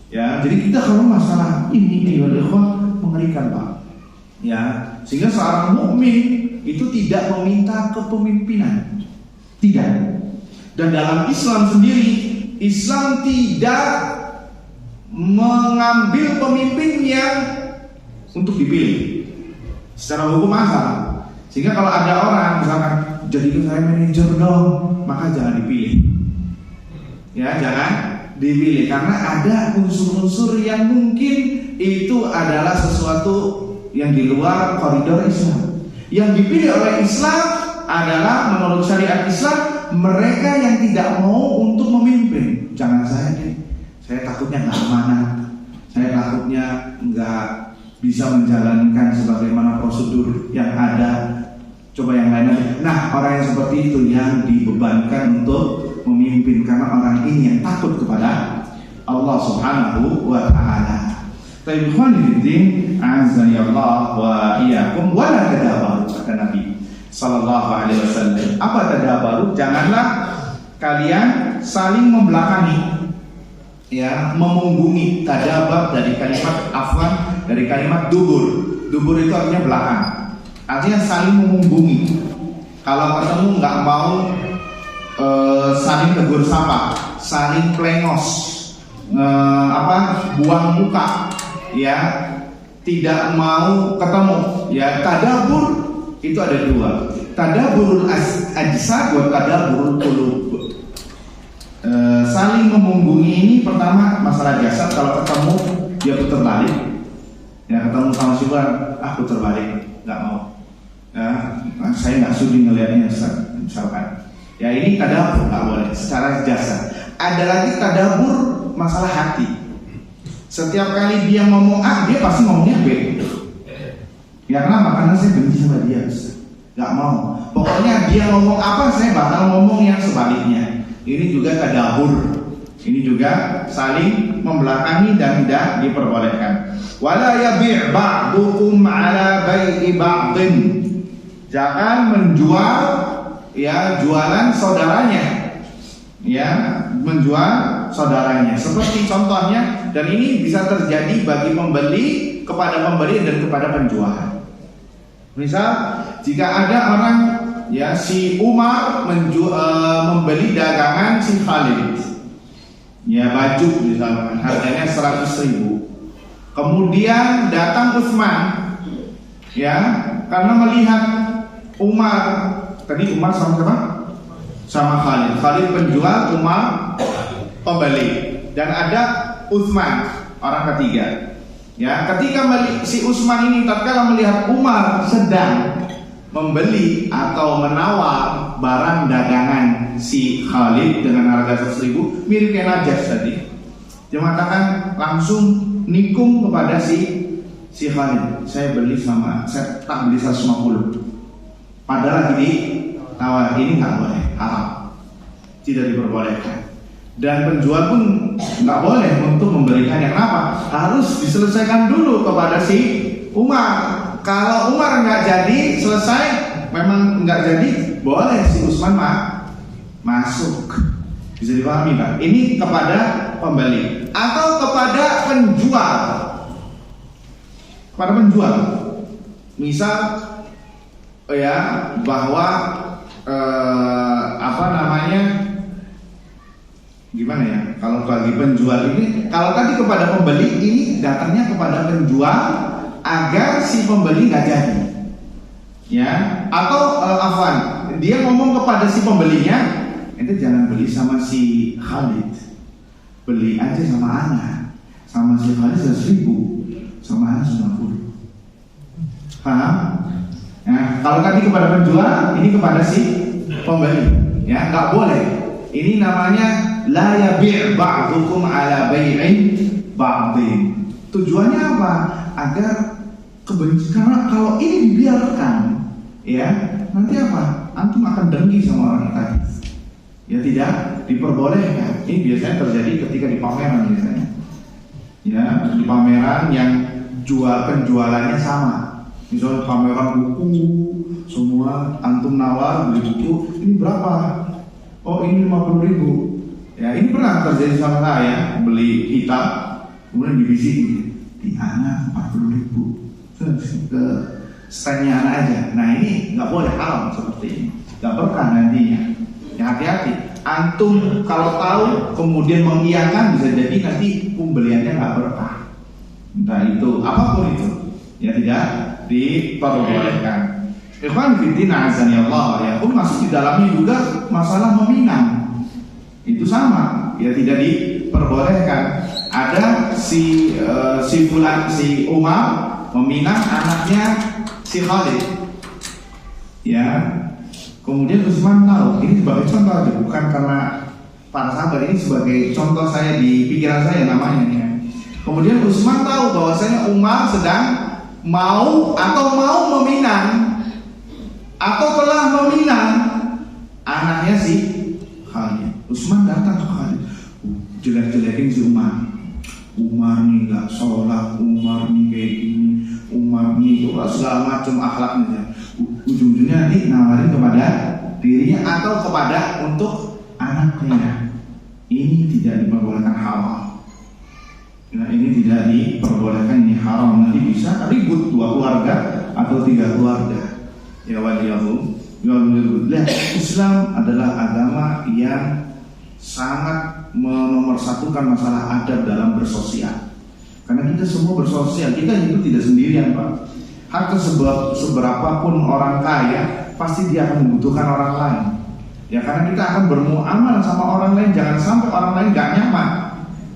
Ya, jadi kita kalau masalah ini mengerikan, Pak. Ya, sehingga seorang mukmin itu tidak meminta kepemimpinan. Tidak. Dan dalam Islam sendiri, Islam tidak mengambil pemimpin yang untuk dipilih secara hukum asal. Sehingga kalau ada orang misalkan, jadikan saya manajer dong, maka jangan dipilih. Ya, jangan dipilih karena ada unsur-unsur yang mungkin itu adalah sesuatu yang di luar koridor Islam. Yang dipilih oleh Islam adalah menurut syariat Islam mereka yang tidak mau untuk memimpin. Jangan saya deh, saya takutnya nggak amanah, saya takutnya nggak bisa menjalankan sebagaimana prosedur yang ada. Coba yang lainnya. Nah, orang yang seperti itu yang dibebankan untuk memimpin, karena orang ini yang takut kepada Allah Subhanahu wa ta'ala. Tapi ikhwanifiddin, azani Allah wa iyyakum, wala tadabaru, kata Nabi sallallahu alaihi wasallam. Apa tadabaru? Janganlah kalian saling membelakangi, ya, memunggungi. Tadabar dari kalimat afwan, dari kalimat dubur. Dubur itu artinya belakang. artinya saling memunggungi. Kalau ketemu nggak mau saling tegur sapa, saling plengos, buang muka, ya, tidak mau ketemu, ya. Tadabur itu ada dua, tadaburul ajsad wa tadaburul qulub. Saling memunggungi ini pertama masalah jasad, kalau ketemu dia putar balik, ya, ketemu sama si Fulan, putar balik, nggak mau, ya, saya nggak sudi ngelihatnya, misalkan, ya, ini tadabur nggak boleh secara jasad. Ada lagi tadabur masalah hati. Setiap kali dia ngomong A, dia pasti ngomongnya B. Ya, kenapa? Karena saya benci sama dia, nggak mau. Pokoknya dia ngomong apa, saya bakal ngomong yang sebaliknya. Ini juga tadabur. Ini juga saling membelakangi dan tidak diperbolehkan. Wala yabi' ba'dukum 'ala bai'i ba'din. Jangan menjual, ya, jualan saudaranya. Ya, menjual saudaranya. Seperti contohnya, dan ini bisa terjadi bagi pembeli kepada pembeli dan kepada penjual. Misal, jika ada orang, ya, si Umar membeli dagangan si Khalid, ya, baju misalkan harganya 100.000. Kemudian datang Utsman, ya, karena melihat Umar, tadi Umar sama siapa? Sama Khalid. Khalid penjual, Umar pembeli, dan ada Utsman orang ketiga. Ya, ketika si Utsman ini tatkala melihat Umar sedang membeli atau menawar barang dagangan si Khalid dengan harga 100.000, mirip kayak Najas tadi, dia mengatakan langsung nikung kepada si Khalid, saya tak beli 150, padahal lagi ditawar. Ini nggak boleh, haram, tidak diperbolehkan. Dan penjual pun nggak boleh untuk memberikan yang apa, harus diselesaikan dulu kepada si Umar. Kalau Umar nggak jadi selesai, memang nggak jadi, boleh si Utsman masuk. Bisa dipahami, Pak? Ini kepada pembeli atau kepada penjual. Kepada penjual, misal, ya, bahwa gimana ya? Kalau bagi penjual ini, kalau tadi kepada pembeli, ini datangnya kepada penjual agar si pembeli nggak jadi, ya. Atau dia ngomong kepada si pembelinya, ente jangan beli sama si Khalid, beli aja sama Ana. Sama si Khalid 100.000, sama Ana 90. Paham? Nah, kalau tadi kepada penjual, ini kepada si pembeli, ya, nggak boleh. Ini namanya la yabi' ba'dukum 'ala bai'in ba'din. Tujuannya apa? Agar karena kalau ini dibiarkan, ya, nanti apa? Antum akan dengki sama orang tadi. Ya, tidak diperbolehkan. Ini biasanya terjadi ketika di pameran biasanya. Ya, di pameran yang penjualannya sama. Misalnya pameran buku, semua antum nawar beli buku, ini berapa? Oh, ini 50.000. Ya, ini pernah terjadi sama saya, beli kitab, kemudian dibisikin, di anak 40.000. Ke standnya anak aja. Nah, ini nggak boleh, haram seperti ini, nggak berkah nantinya. Ya, hati-hati. Antum kalau tahu kemudian mengiyakan, bisa jadi nanti pembeliannya nggak berkah. Entah itu apapun itu, ya, tidak diperbolehkan. Ikhwan fillah azani Allah, ya, pun masuk di dalamnya juga masalah meminang. Itu sama, ya, tidak diperbolehkan. Ada si Umar meminang anaknya si Khalid, ya. Kemudian Utsman tahu, ini sebagai contoh aja, bukan karena para sahabat, ini sebagai contoh saya di pikiran saya namanya, ya. Kemudian Utsman tahu bahwasanya Umar sedang mau meminang atau telah meminang anaknya si Khalid. Utsman datang ke Khalid, jelek-jelekin si Umar. Umar nih nggak sholat, Umar nih kayak gini, Umar nih segala macam akhlaknya. Ujung-ujungnya nanti nawarin kepada dirinya atau kepada untuk anaknya. Ini tidak diperbolehkan, haram. Nah, ini tidak diperbolehkan, ini haram. Nanti bisa ribut 2 keluarga atau 3 keluarga. Ya waliyahu. Islam adalah agama yang sangat menomorsatukan masalah adab dalam bersosial. Karena kita semua bersosial, kita hidup tidak sendirian, Pak. Hatta seberapapun orang kaya, pasti dia akan membutuhkan orang lain. Ya, karena kita akan bermuamalah sama orang lain. Jangan sampai orang lain gak nyaman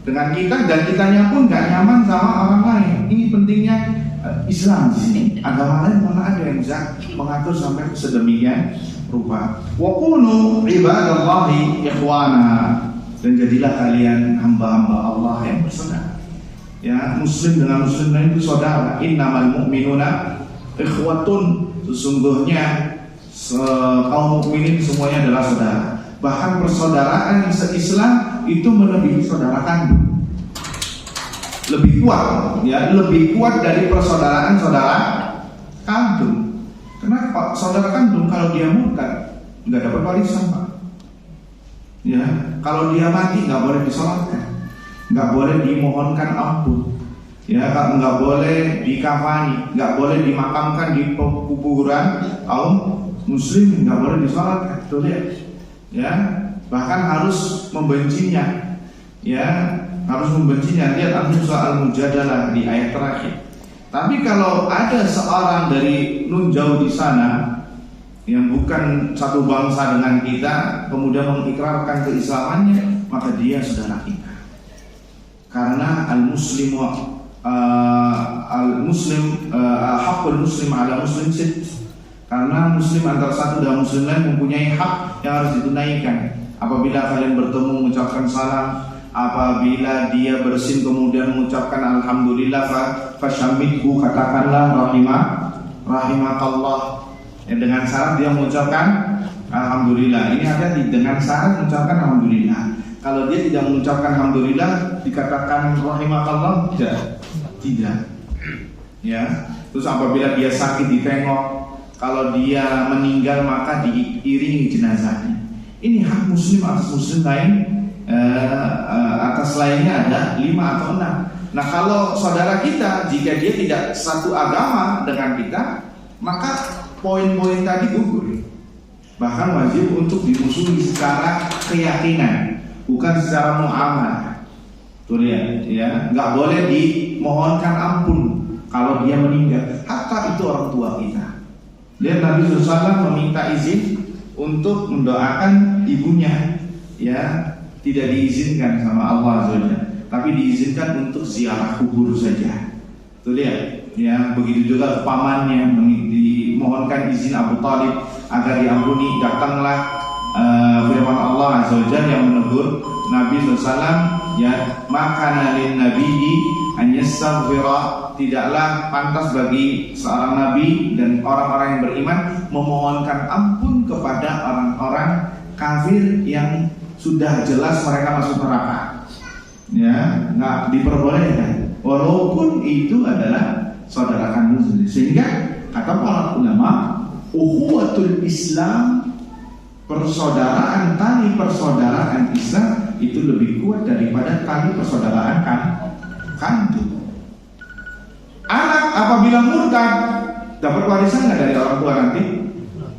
dengan kita dan kitanya pun gak nyaman sama orang lain. Ini pentingnya Islam di sini. Agama lain mana ada yang bisa mengatur sampai sedemikian rupa. Wa kunu ibadallahi ikhwana, dan jadilah kalian hamba-hamba Allah yang bersaudara. Ya, muslim dengan muslim lain itu saudara. Innamal mu'minuna ikhwatun. Sesungguhnya kaum mukminin semuanya adalah saudara. Bahkan persaudaraan Islam itu melebihi saudara kandung. Lebih kuat, ya, lebih kuat dari persaudaraan saudara kandung. Kenapa? Saudara kandung kalau dia murtad nggak dapat warisan, Pak. Ya, kalau dia mati nggak boleh disolatkan, nggak boleh dimohonkan ampun, ya, nggak boleh dikafani, nggak boleh dimakamkan di kuburan kaum muslim, nggak boleh disolatkan, tuh lihat, ya, bahkan harus membencinya, ya, harus membencinya. Lihat Antum surah Al-Mujadalah di ayat terakhir. Tapi kalau ada seorang dari nun jauh di sana yang bukan satu bangsa dengan kita, kemudian mengikrarkan keislamannya, maka dia saudara kita. Karena al-muslim haqqul muslim ala muslim sitt. Karena muslim antara satu dan muslim lain mempunyai hak yang harus ditunaikan. Apabila kalian bertemu mengucapkan salam, apabila dia bersin kemudian mengucapkan alhamdulillah, fashamidhu, katakanlah rahimakallah. Dengan syarat dia mengucapkan alhamdulillah. Ini ada dengan syarat mengucapkan alhamdulillah. Kalau dia tidak mengucapkan alhamdulillah, dikatakan rahimakallah? Tidak. Ya. Terus apabila dia sakit ditengok, kalau dia meninggal maka diiringi jenazahnya. Ini hak muslim atas muslim lain. Atas lainnya ada 5 atau 6. Nah, kalau saudara kita, jika dia tidak satu agama dengan kita, maka poin-poin tadi gugur. Bahkan wajib untuk dimusuhi secara keyakinan, bukan secara muamalah. Tuh lihat, ya, nggak boleh dimohonkan ampun kalau dia meninggal. Hatta itu orang tua kita. Lihat Nabi SAW meminta izin untuk mendoakan ibunya, ya, tidak diizinkan sama Allah SWT, tapi diizinkan untuk ziarah kubur saja. Tuh lihat, ya, begitu juga pamannya dimohonkan izin Abu Talib agar diampuni. Datanglah firman Allah SWT yang menegur Nabi SAW, ya, maka lin nabiyyi an yastaghfira, tidaklah pantas bagi seorang nabi dan orang-orang yang beriman memohonkan ampun kepada orang-orang kafir yang sudah jelas mereka masuk neraka. Ya, nggak diperbolehkan walaupun itu adalah saudara kandung sendiri. Sehingga kata para ulama, ukhuwatul Islam, persaudaraan, tali persaudaraan Islam itu lebih kuat daripada tali persaudaraan kandung. Anak apabila murtad dapat warisan nggak dari orang tua nanti?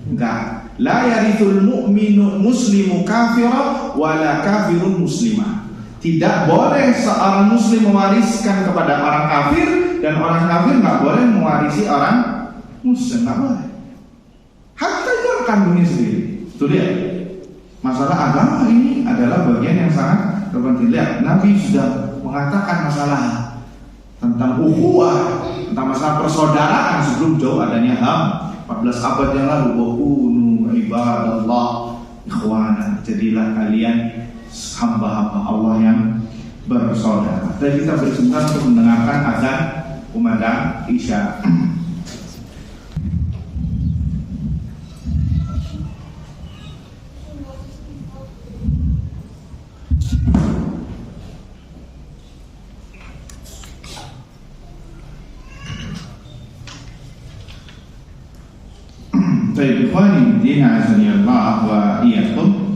Enggak. La yarithul mu'minu muslimu kafira wala kafirun muslimah. Tidak boleh seorang muslim mewariskan kepada orang kafir, dan orang kafir nggak boleh mewarisi orang muslim, nggak boleh. Hatta juga kandungnya sendiri. Tuh lihat, masalah agama ini adalah bagian yang sangat terpenting. Lihat, Nabi sudah mengatakan masalah tentang ukhuwah, tentang masalah persaudaraan sebelum jauh adanya HAM 14 abad yang lalu. Wa kunu ibadallah ikhwana, jadilah kalian hamba-hamba Allah yang bersaudara. Dan kita bersemangat untuk mendengarkan azan kumandang Isya. Baik, ikhwani din azanillah wa iyyakum.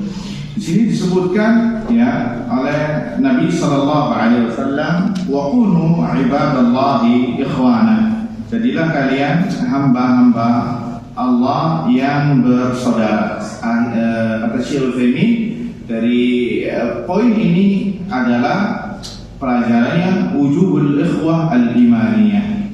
Di sini disebutkan, ya, oleh Nabi sallallahu alaihi wasallam, wa kunu ibadallahi ikhwana. Jadilah kalian hamba-hamba Allah yang bersaudara. Kata Syekh Utsaimin, dari poin ini adalah pelajarannya wujubul ikhwah al-imaniyah.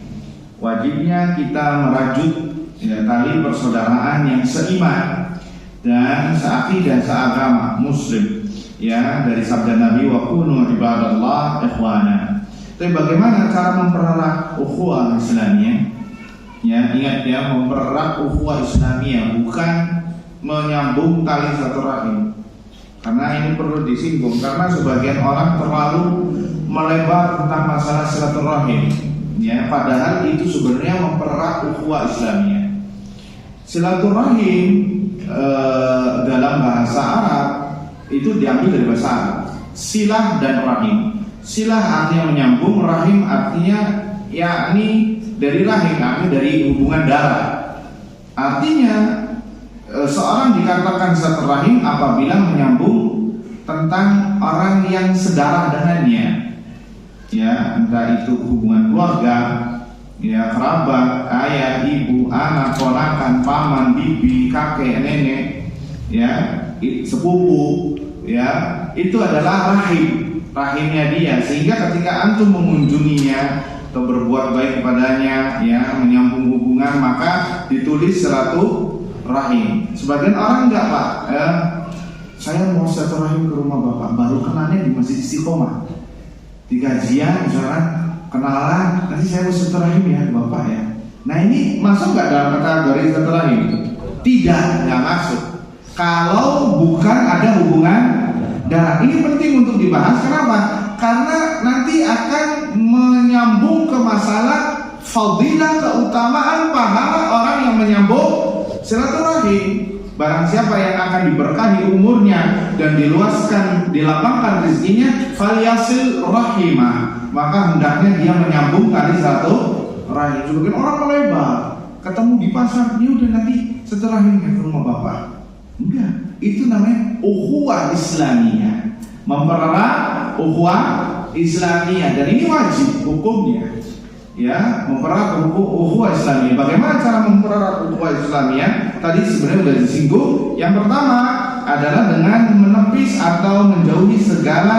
Wajibnya kita merajut tali persaudaraan yang seiman dan seakidah seagama muslim, ya, dari sabda Nabi wa kunu ibadallah ikhwana. Tapi bagaimana cara mempererat ukhuwah Islamiyah? Ya, ingat ya, mempererat ukhuwah Islamiyah bukan menyambung tali silaturahim. Karena ini perlu disinggung, karena sebagian orang terlalu melebar tentang masalah silaturahim, ya, padahal itu sebenarnya mempererat ukhuwah Islamiyah. Silaturahim dalam bahasa Arab itu diambil dari bahasa Arab, silah dan rahim. Silah artinya menyambung, rahim artinya yakni dari rahim, artinya dari hubungan darah. Artinya seorang dikatakan silaturahim apabila menyambung tentang orang yang sedarah dengannya, ya, entah itu hubungan keluarga, ya, kerabat, ayah, ibu, anak, ponakan, paman, bibi, kakek, nenek, ya, sepupu, ya, itu adalah rahimnya dia. Sehingga ketika antum mengunjunginya atau berbuat baik kepadanya, ya, menyambung hubungan, maka ditulis silaturahim. Sebagian orang enggak, Pak, saya mau silaturahim ke rumah bapak, baru kenalnya di Masjid Istiqomah, di kajian misalkan, kenalan, nanti saya mau silaturahim ya bapak ya. Nah, ini masuk nggak dalam kategori silaturahim? Tidak, nggak masuk. Kalau bukan ada hubungan darah, ini penting untuk dibahas. Kenapa? Karena nanti akan menyambung ke masalah fadilah, keutamaan, pahala orang yang menyambung silaturahim. Barang siapa yang akan diberkahi umurnya dan diluaskan, dilapangkan rezekinya, falyasil rahimah, maka hendaknya dia menyambung tali silaturahim. Sebagian orang melebar, ketemu di pasar, ya udah nanti silaturahimnya ke rumah bapak. Enggak, itu namanya ukhuwah Islamiyah, mempererat ukhuwah Islamiyah, dan ini wajib hukumnya, ya, mempererat ukhuwah Islamiyah. Bagaimana cara mempererat ukhuwah Islamiyah? Tadi sebenarnya sudah disinggung. Yang pertama adalah dengan menepis atau menjauhi segala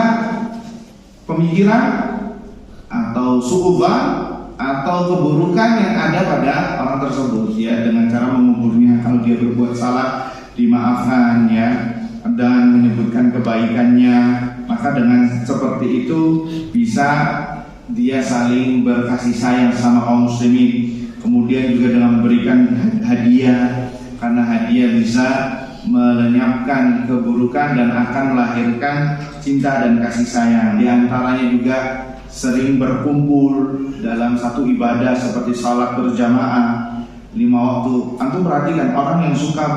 pemikiran atau su'udzon atau keburukan yang ada pada orang tersebut, ya, dengan cara menguburnya. Kalau dia berbuat salah, dimaafkan, ya, dan menyebutkan kebaikannya. Maka dengan seperti itu bisa dia saling berkasih sayang sama kaum muslimin. Kemudian juga dengan memberikan hadiah, karena hadiah bisa melenyapkan keburukan dan akan melahirkan cinta dan kasih sayang. Di antaranya juga sering berkumpul dalam satu ibadah seperti salat berjamaah 5 waktu. Antum perhatikan, orang yang suka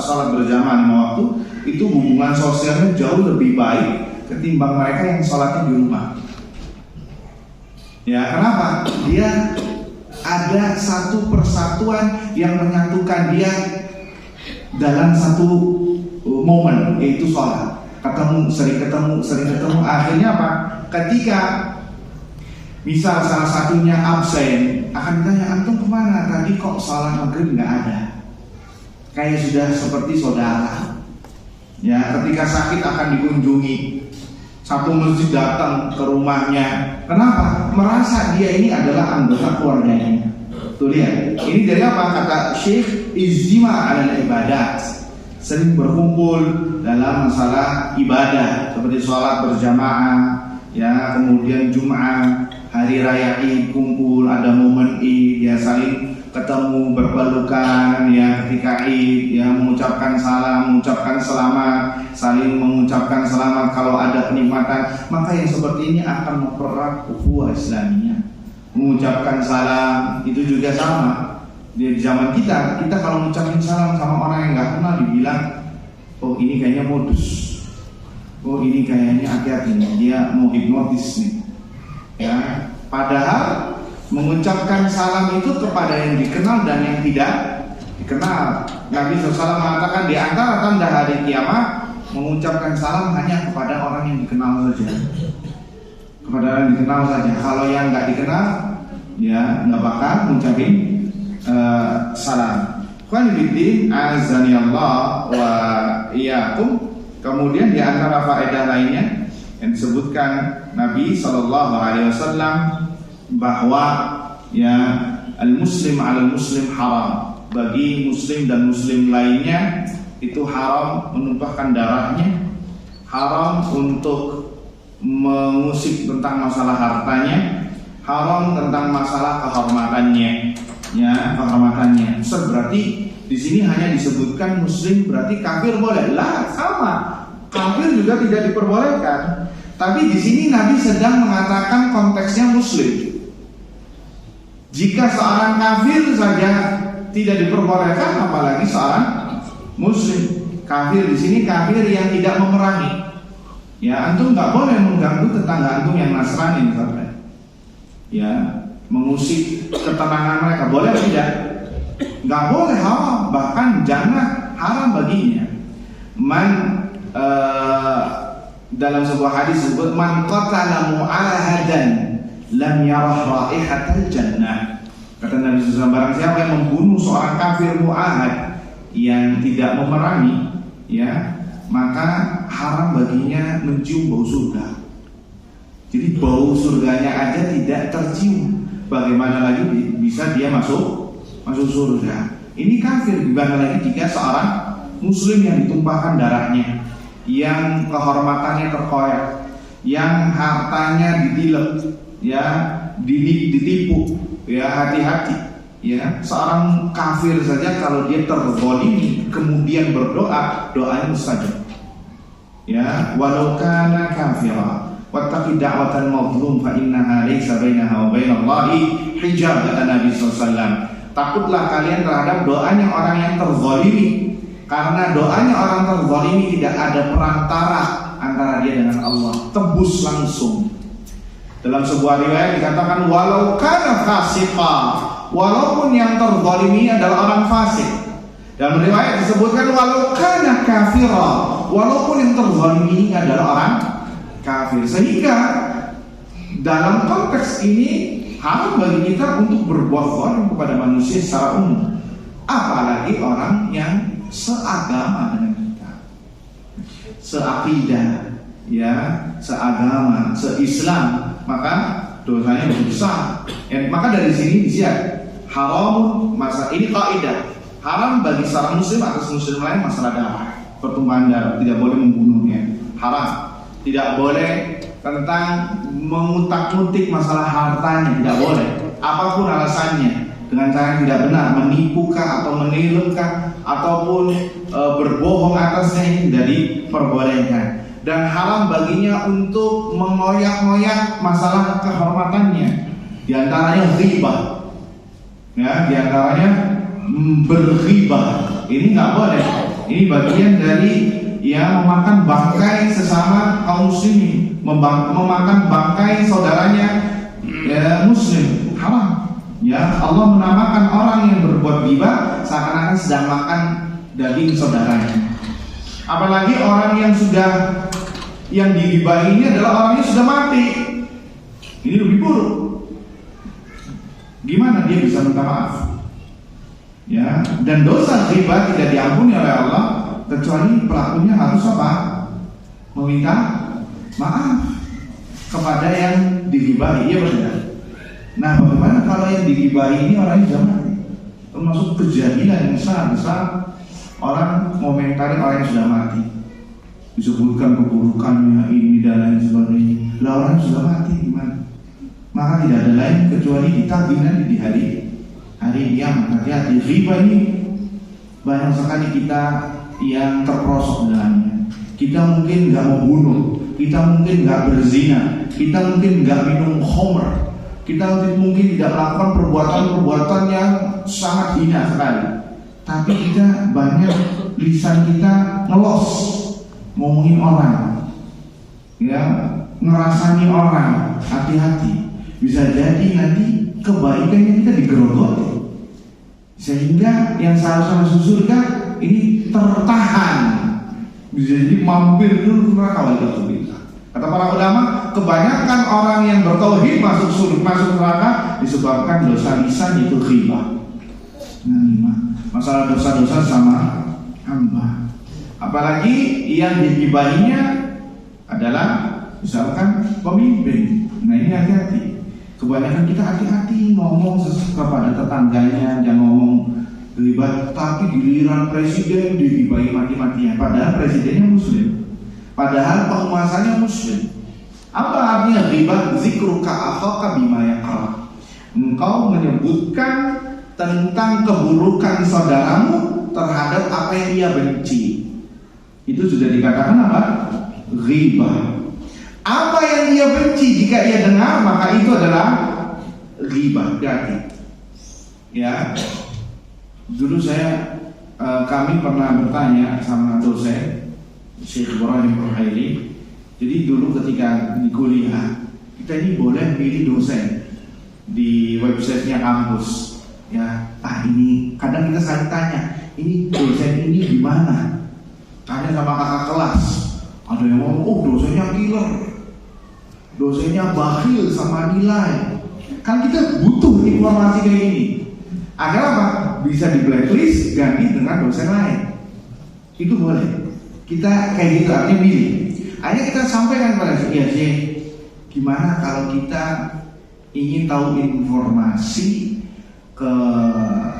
salat berjamaah 5 waktu itu hubungan sosialnya jauh lebih baik ketimbang mereka yang salatnya di rumah. Ya, kenapa? Dia ada satu persatuan yang menyatukan dia dalam satu momen, yaitu sholat. Sering ketemu. Akhirnya apa? Ketika misal salah satunya absen, akan ditanya, antum kemana? Tadi kok sholat maghrib nggak ada? Kayak sudah seperti saudara. Ya, ketika sakit akan dikunjungi. Satu masjid datang ke rumahnya. Kenapa? Merasa dia ini adalah anggota keluarganya. Tuh lihat, ini dari apa? Kata Syekh, izima ala ibadat, sering berkumpul dalam masalah ibadah seperti sholat berjamaah, ya, kemudian Jum'ah, hari raya Id, kumpul, ada momen Id, ya, saling ketemu, berpelukan, ya, ketika Id, ya, mengucapkan salam, mengucapkan selamat, saling mengucapkan selamat kalau ada kenikmatan. Maka yang seperti ini akan mempererat ukhuwah Islamiyah. Mengucapkan salam itu juga sama. Di zaman kita kalau mengucapkan salam sama orang yang nggak kenal, dibilang, oh ini kayaknya modus, oh ini kayaknya hati-hati nih, dia mau hipnotis nih, ya. Padahal mengucapkan salam itu kepada yang dikenal dan yang tidak dikenal. Nabi SAW mengatakan di antara tanda hari kiamat, mengucapkan salam hanya kepada orang yang dikenal saja. Kepada orang yang dikenal saja. Kalau yang nggak dikenal, ya nggak bakal mengucapin salam. Khonibuddin azani Allah wa iyyakum. Kemudian di antara faedah lainnya yang disebutkan Nabi SAW bahwa ya al-muslim 'alal muslim haram, bagi muslim dan muslim lainnya itu haram menumpahkan darahnya, haram untuk mengusik tentang masalah hartanya, haram tentang masalah kehormatannya, ya kehormatannya. Ustaz, berarti di sini hanya disebutkan muslim, berarti kafir boleh? Lah, sama. Kafir juga tidak diperbolehkan. Tapi di sini Nabi sedang mengatakan konteksnya muslim. Jika seorang kafir saja tidak diperbolehkan, apalagi seorang muslim. Kafir di sini kafir yang tidak memerangi. Ya, antum nggak boleh mengganggu tetangga antum yang Nasrani misalnya. Ya, mengusik ketenangan mereka, boleh tidak? Nggak boleh, haram. Bahkan jangan, haram baginya. Dalam sebuah hadis disebut man qatala mu'ahadan lam yarah raihatal jannah. Kata Nabi SAW, barang siapa yang membunuh seorang kafir mu'ahad yang tidak memerangi, ya, maka haram baginya mencium bau surga. Jadi bau surganya aja tidak tercium, bagaimana lagi bisa dia masuk surga? Ini kafir. Gimana lagi jika seorang muslim yang ditumpahkan darahnya, yang kehormatannya terkoyak, yang hartanya ditilep, ya, ditipu, ya, hati-hati. Ya, seorang kafir saja kalau dia terzalimi kemudian berdoa, doanya mustajab. Ya, walau kana kafira wattaqi da'watal mazlum fa innaha laysa bainaha wa bainallahi hijab, kata Nabi SAW. Takutlah kalian terhadap doanya orang yang terzalimi, karena doanya orang terzalimi tidak ada perantara antara dia dengan Allah, tebus langsung. Dalam sebuah riwayat dikatakan walau kana fasiqa, walaupun yang terzalimi adalah orang fasik. Dalam riwayat disebutkan walau kana kafira, walaupun yang terzalimi adalah orang kafir. Sehingga dalam konteks ini haram bagi kita untuk berbuat zalim kepada manusia secara umum, apalagi orang yang seagama dengan kita, seakidah, ya, seagama, seislam, maka dosanya besar. Maka dari sini disiap haram masa ini kaidah haram bagi seorang muslim atas muslim lain masalah darah, pertumpahan darah, tidak boleh membunuhnya, haram. Tidak boleh tentang mengutak-utik masalah hartanya, tidak boleh, apapun alasannya, dengan cara yang tidak benar, menipukah atau menilekah ataupun berbohong atasnya, ini tidak diperbolehkan. Dan haram baginya untuk mengoyak-ngoyak masalah kehormatannya, di antaranya ghibah, ya, di antaranya berghibah, ini nggak boleh. Ini bagian dari ya memakan bangkai sesama kaum muslimin, memakan bangkai saudaranya ya, muslim, haram. Ya, Allah menamakan orang yang berbuat ghibah seakan-akan sedang makan daging saudaranya. Apalagi orang yang dighibahi ini adalah orang yang sudah mati. Ini lebih buruk. Gimana dia bisa minta maaf? Ya, dan dosa ghibah tidak diampuni oleh Allah kecuali pelakunya harus apa? Meminta maaf kepada yang dighibahi. Iya benar. Nah, bagaimana kalau yang dighibahi ini orangnya sudah mati? Termasuk kejahilan yang besar orang komentari orang yang sudah mati, disebutkan keburukannya ini dan lain sebagainya. Lah orang yang sudah mati gimana? Maka tidak ada lain kecuali ditagih nanti di hari kiamat. Hati-hati, ghibah ini banyak sekali kita yang terperosok dalamnya. Kita mungkin nggak mau bunuh, kita mungkin nggak berzina, kita mungkin nggak minum khamr, kita mungkin tidak melakukan perbuatan-perbuatan yang sangat hina sekali. Tapi kita banyak lisan kita ngelos, ngomongin orang, ya, ngerasani orang. Hati-hati, bisa jadi nanti kebaikannya kita digerogoti, sehingga yang seharusnya masuk surga ini tertahan, bisa jadi mampir dulu neraka. Kata para ulama, kebanyakan orang yang bertauhid masuk neraka disebabkan dosa lisan, yaitu ghibah. Nah, masalah dosa-dosa sama hamba. Apalagi yang digibahinya adalah misalkan pemimpin. Nah ini hati-hati. Kebanyakan kita hati-hati ngomong kepada tetangganya, jangan ngomong riba, tapi giliran presiden digibahi mati-matian. Padahal presidennya muslim, padahal penguasanya muslim. Apa artinya riba? Zikruka akhaka bima yakrah. Engkau menyebutkan tentang keburukan saudaramu terhadap apa yang dia benci. Itu sudah dikatakan apa? Riba. Apa yang dia benci jika ia dengar, maka itu adalah riba. Berarti ya, dulu kami pernah bertanya sama dosen Syekh Ibrahim Ruhaili. Jadi dulu ketika di kuliah, kita ini boleh pilih dosen di websitenya kampus. Ya, ini kadang kita saling tanya, ini dosen ini di mana? Tanya sama kakak kelas. Ada yang ngomong, oh dosennya killer, dosennya bakhil sama nilai. Kan kita butuh informasi kayak gini. Agar apa? Bisa di blacklist, ganti dengan dosen lain. Itu boleh. Kita kayak gitu, artinya pilih. Akhirnya kita sampaikan kepada sih, gimana kalau kita ingin tahu informasi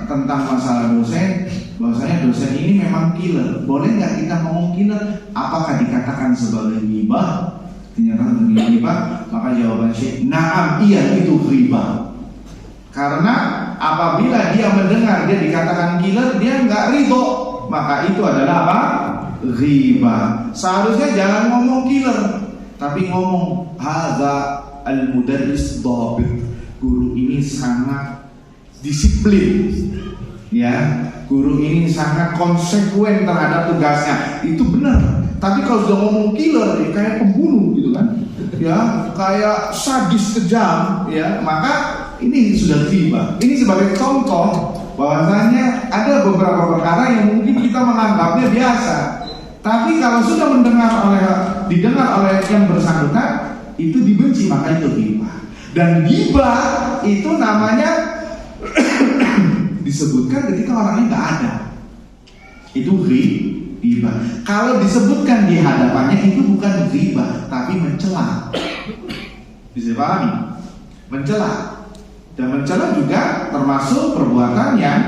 tentang masalah dosen, bahwasanya dosen ini memang killer. Boleh nggak kita ngomong killer? Apakah dikatakan sebagai riba? Dinyatakan sebagai riba? Maka jawaban Syekh, na'am, iya itu riba. Karena apabila dia mendengar dia dikatakan killer, dia nggak ridho, maka itu adalah apa? Riba. Seharusnya jangan ngomong killer, tapi ngomong hadza al-mudarris dhabit. Guru ini sangat disiplin, ya. Guru ini sangat konsekuen terhadap tugasnya. Itu benar. Tapi kalau sudah ngomong killer, ya kayak pembunuh gitu kan, ya, kayak sadis kejam, ya, maka ini sudah riba. Ini sebagai contoh bahwasanya ada beberapa perkara yang mungkin kita menganggapnya biasa, tapi kalau sudah didengar oleh yang bersangkutan itu dibenci, maka itu riba. Dan riba itu namanya disebutkan ketika orangnya nggak ada. Itu riba. Kalau disebutkan di hadapannya itu bukan riba, tapi mencela. Bisa pahami? Mencela. Dan mencela juga termasuk perbuatan yang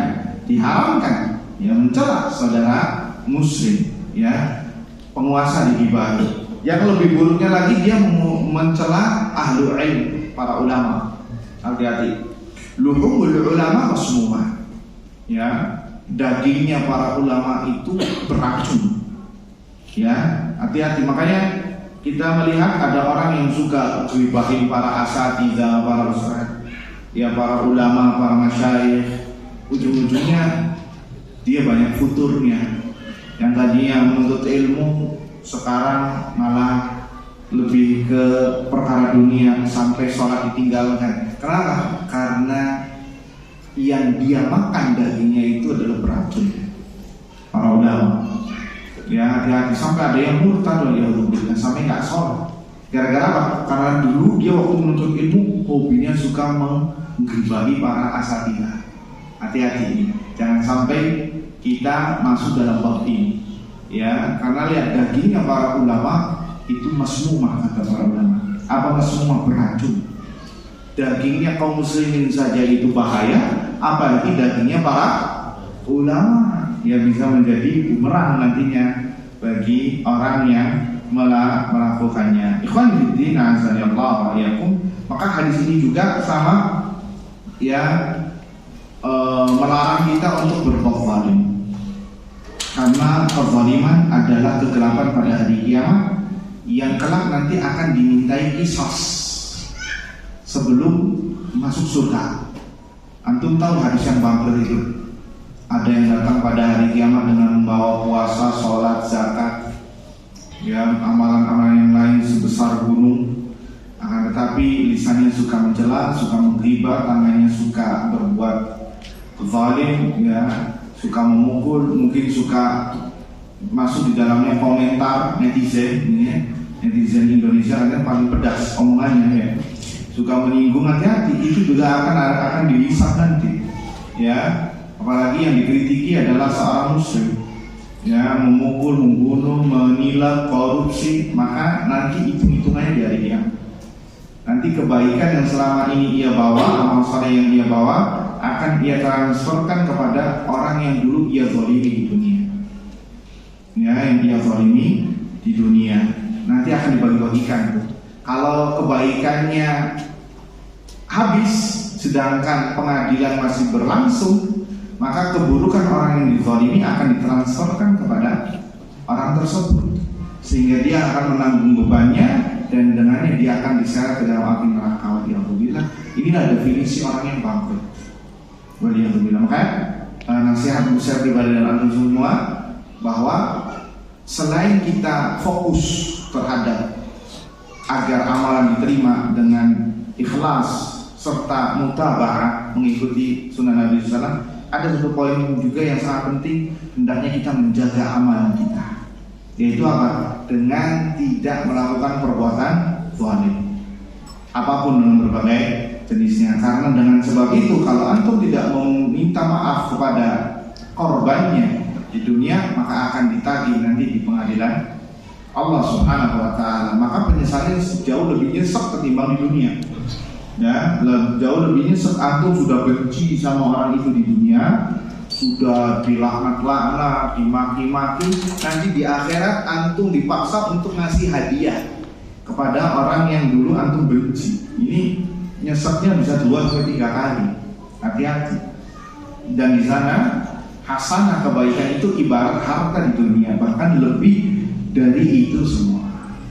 diharamkan. Ya, mencela saudara muslim, ya, penguasa digibahi. Yang lebih buruknya lagi dia mencela ahlu ilm, para ulama. Hati-hati. Luhumul ulama masmumah. Ya, dagingnya para ulama itu beracun. Ya, hati-hati. Makanya kita melihat ada orang yang suka gibahin para asatidzah, para ustaz, ya, para ulama, para masyayikh. Ujung-ujungnya dia banyak futurnya. Yang tadinya menuntut ilmu, sekarang malah lebih ke perkara dunia sampai sholat ditinggalkan. Kenapa? Karena yang dia makan dagingnya itu adalah beracun. Para ulama, ya, hati-hati. Sampai ada yang murtad, sampai nggak sholat. Gara-gara apa? Karena dulu dia waktu menuntut ilmu hobinya suka menggibahi para asatidzah. Hati-hati, jangan sampai kita masuk dalam bab ini, ya, karena lihat dagingnya para ulama itu masmumah, kata para ulama. Apa masmumah? Beracun. Dagingnya kaum muslimin saja itu bahaya, apalagi dagingnya para ulama, ya, bisa menjadi bumerang nantinya bagi orang yang melakukannya. Ikhwan fillah, azanillahu wa iyyakum. Maka hadis ini juga sama, ya, melarang kita untuk berbuat zalim. Karena kezaliman adalah kegelapan pada hari kiamat yang kelak nanti akan dimintai qisas sebelum masuk surga. Antum tahu hadis yang bangkrut itu? Ada yang datang pada hari kiamat dengan membawa puasa, sholat, zakat, ya, amalan-amalan yang lain sebesar gunung. Akan tetapi lisannya suka mencela, suka menggibah, tangannya suka berbuat zalim, ya, suka memukul, mungkin suka masuk di dalamnya komentar netizen, ya. Netizen Indonesia kan paling pedas omongannya, ya. Suka menyinggung, hati-hati, itu juga akan dihisab nanti, ya. Apalagi yang dikritiki adalah seorang muslim, ya, memukul, membunuh, menilap, korupsi, maka nanti hitung-hitungannya di hari kiamat. Nanti kebaikan yang selama ini ia bawa, amal saleh yang ia bawa, akan ia transferkan kepada orang yang dulu ia zalimi di dunia. Ya, yang ia zalimi di dunia. Nanti akan dibagi-bagikan. Kalau kebaikannya habis, sedangkan pengadilan masih berlangsung, maka keburukan orang yang dizalimi akan ditransferkan kepada orang tersebut, sehingga dia akan menanggung bebannya dan dengannya dia akan diseret ke dalam api neraka. Waliyahzubillah. Inilah definisi orang yang bangkrut. Waliyahzubillah. Maka nasihat besar pribadi dan antum semua bahwa selain kita fokus terhadap agar amalan diterima dengan ikhlas serta mutaba'ah mengikuti sunnah Nabi SAW, ada satu poin juga yang sangat penting, hendaknya kita menjaga amalan kita, yaitu apa? Dengan tidak melakukan perbuatan zalim, apapun dengan berbagai jenisnya. Karena dengan sebab itu, kalau antum tidak meminta maaf kepada korbannya di dunia, maka akan ditagih nanti di pengadilan Allah Subhanahu wa Ta'ala. Maka penyesalan jauh lebih nyesek ketimbang di dunia. Ya, jauh lebih nyesek. Antum sudah benci sama orang itu di dunia, sudah dilaknat-laknat, dimaki-maki, nanti di akhirat antum dipaksa untuk ngasih hadiah kepada orang yang dulu antum benci. Ini nyeseknya bisa 2-3 kali. Hati-hati. Dan di sana hasanah kebaikan itu ibarat harta di dunia, bahkan lebih dari itu semua.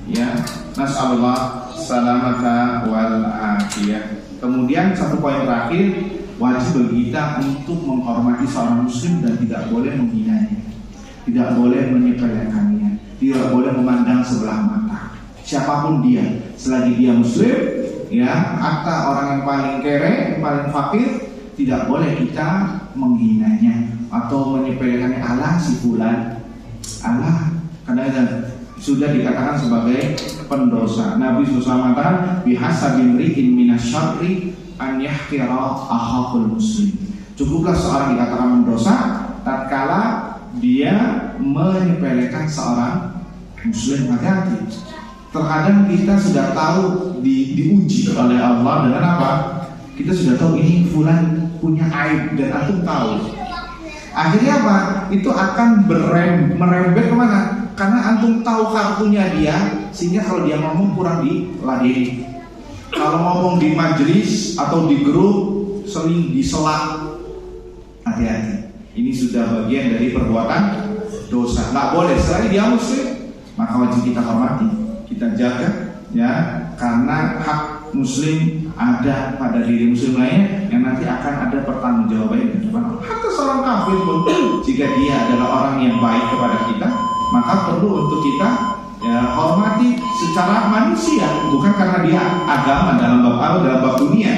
Ya, nasallallahu salamata wal afiyah. Kemudian satu poin terakhir, wajib bagi kita untuk menghormati seorang muslim dan tidak boleh menghinanya, tidak boleh menyepelekannya, tidak boleh memandang sebelah mata. Siapapun dia, selagi dia muslim, ya, atau orang yang paling kere, yang paling fakir, tidak boleh kita menghinanya atau menyepelekannya. Allah si fulan, Allah, karena sudah dikatakan sebagai pendosa. Nabi SAW mengatakan bihasabi mri'in minasyarri an yahqira akhahul muslim. Cukuplah seorang dikatakan pendosa tatkala dia menyepelekan seorang muslim. Hati-hati. Terkadang kita sudah tahu diuji oleh Allah dengan apa? Kita sudah tahu ini fulan punya aib dan antum tahu. Akhirnya apa? Itu akan merembet kemana? Karena antum tahu kartunya dia, sehingga kalau dia ngomong kurang diladeni. Kalau ngomong di majelis atau di grup sering diselak. Hati-hati. Ini sudah bagian dari perbuatan dosa. Nggak boleh. Selagi dia muslim, maka wajib kita hormati, kita jaga, ya, karena hak muslim ada pada diri muslim lainnya yang nanti akan ada pertanggungjawabannya di depan Allah. Hatta seorang kafir pun, jika dia adalah orang yang baik kepada kita, maka perlu untuk kita, ya, hormati secara manusia, bukan karena dia agama dalam bab dunia.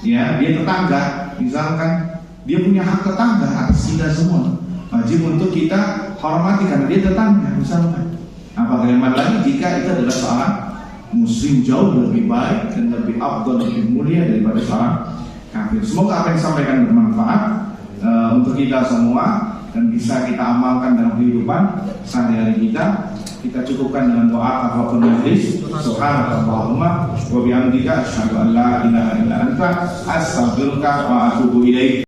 Ya, dia tetangga, misalkan dia punya hak tetangga atas kita semua, wajib untuk kita hormati karena dia tetangga, misalkan. Bagaimana lagi jika itu adalah seorang muslim jauh lebih baik dan lebih afdal, lebih mulia daripada seorang kafir. Semoga apa yang disampaikan bermanfaat untuk kita semua dan bisa kita amalkan dalam kehidupan sehari-hari kita. Kita cukupkan dengan doa kafaratul majlis. Subhanallahumma wa bihamdika asyhadu an la ilaha illa anta astaghfiruka wa atubu ilaik.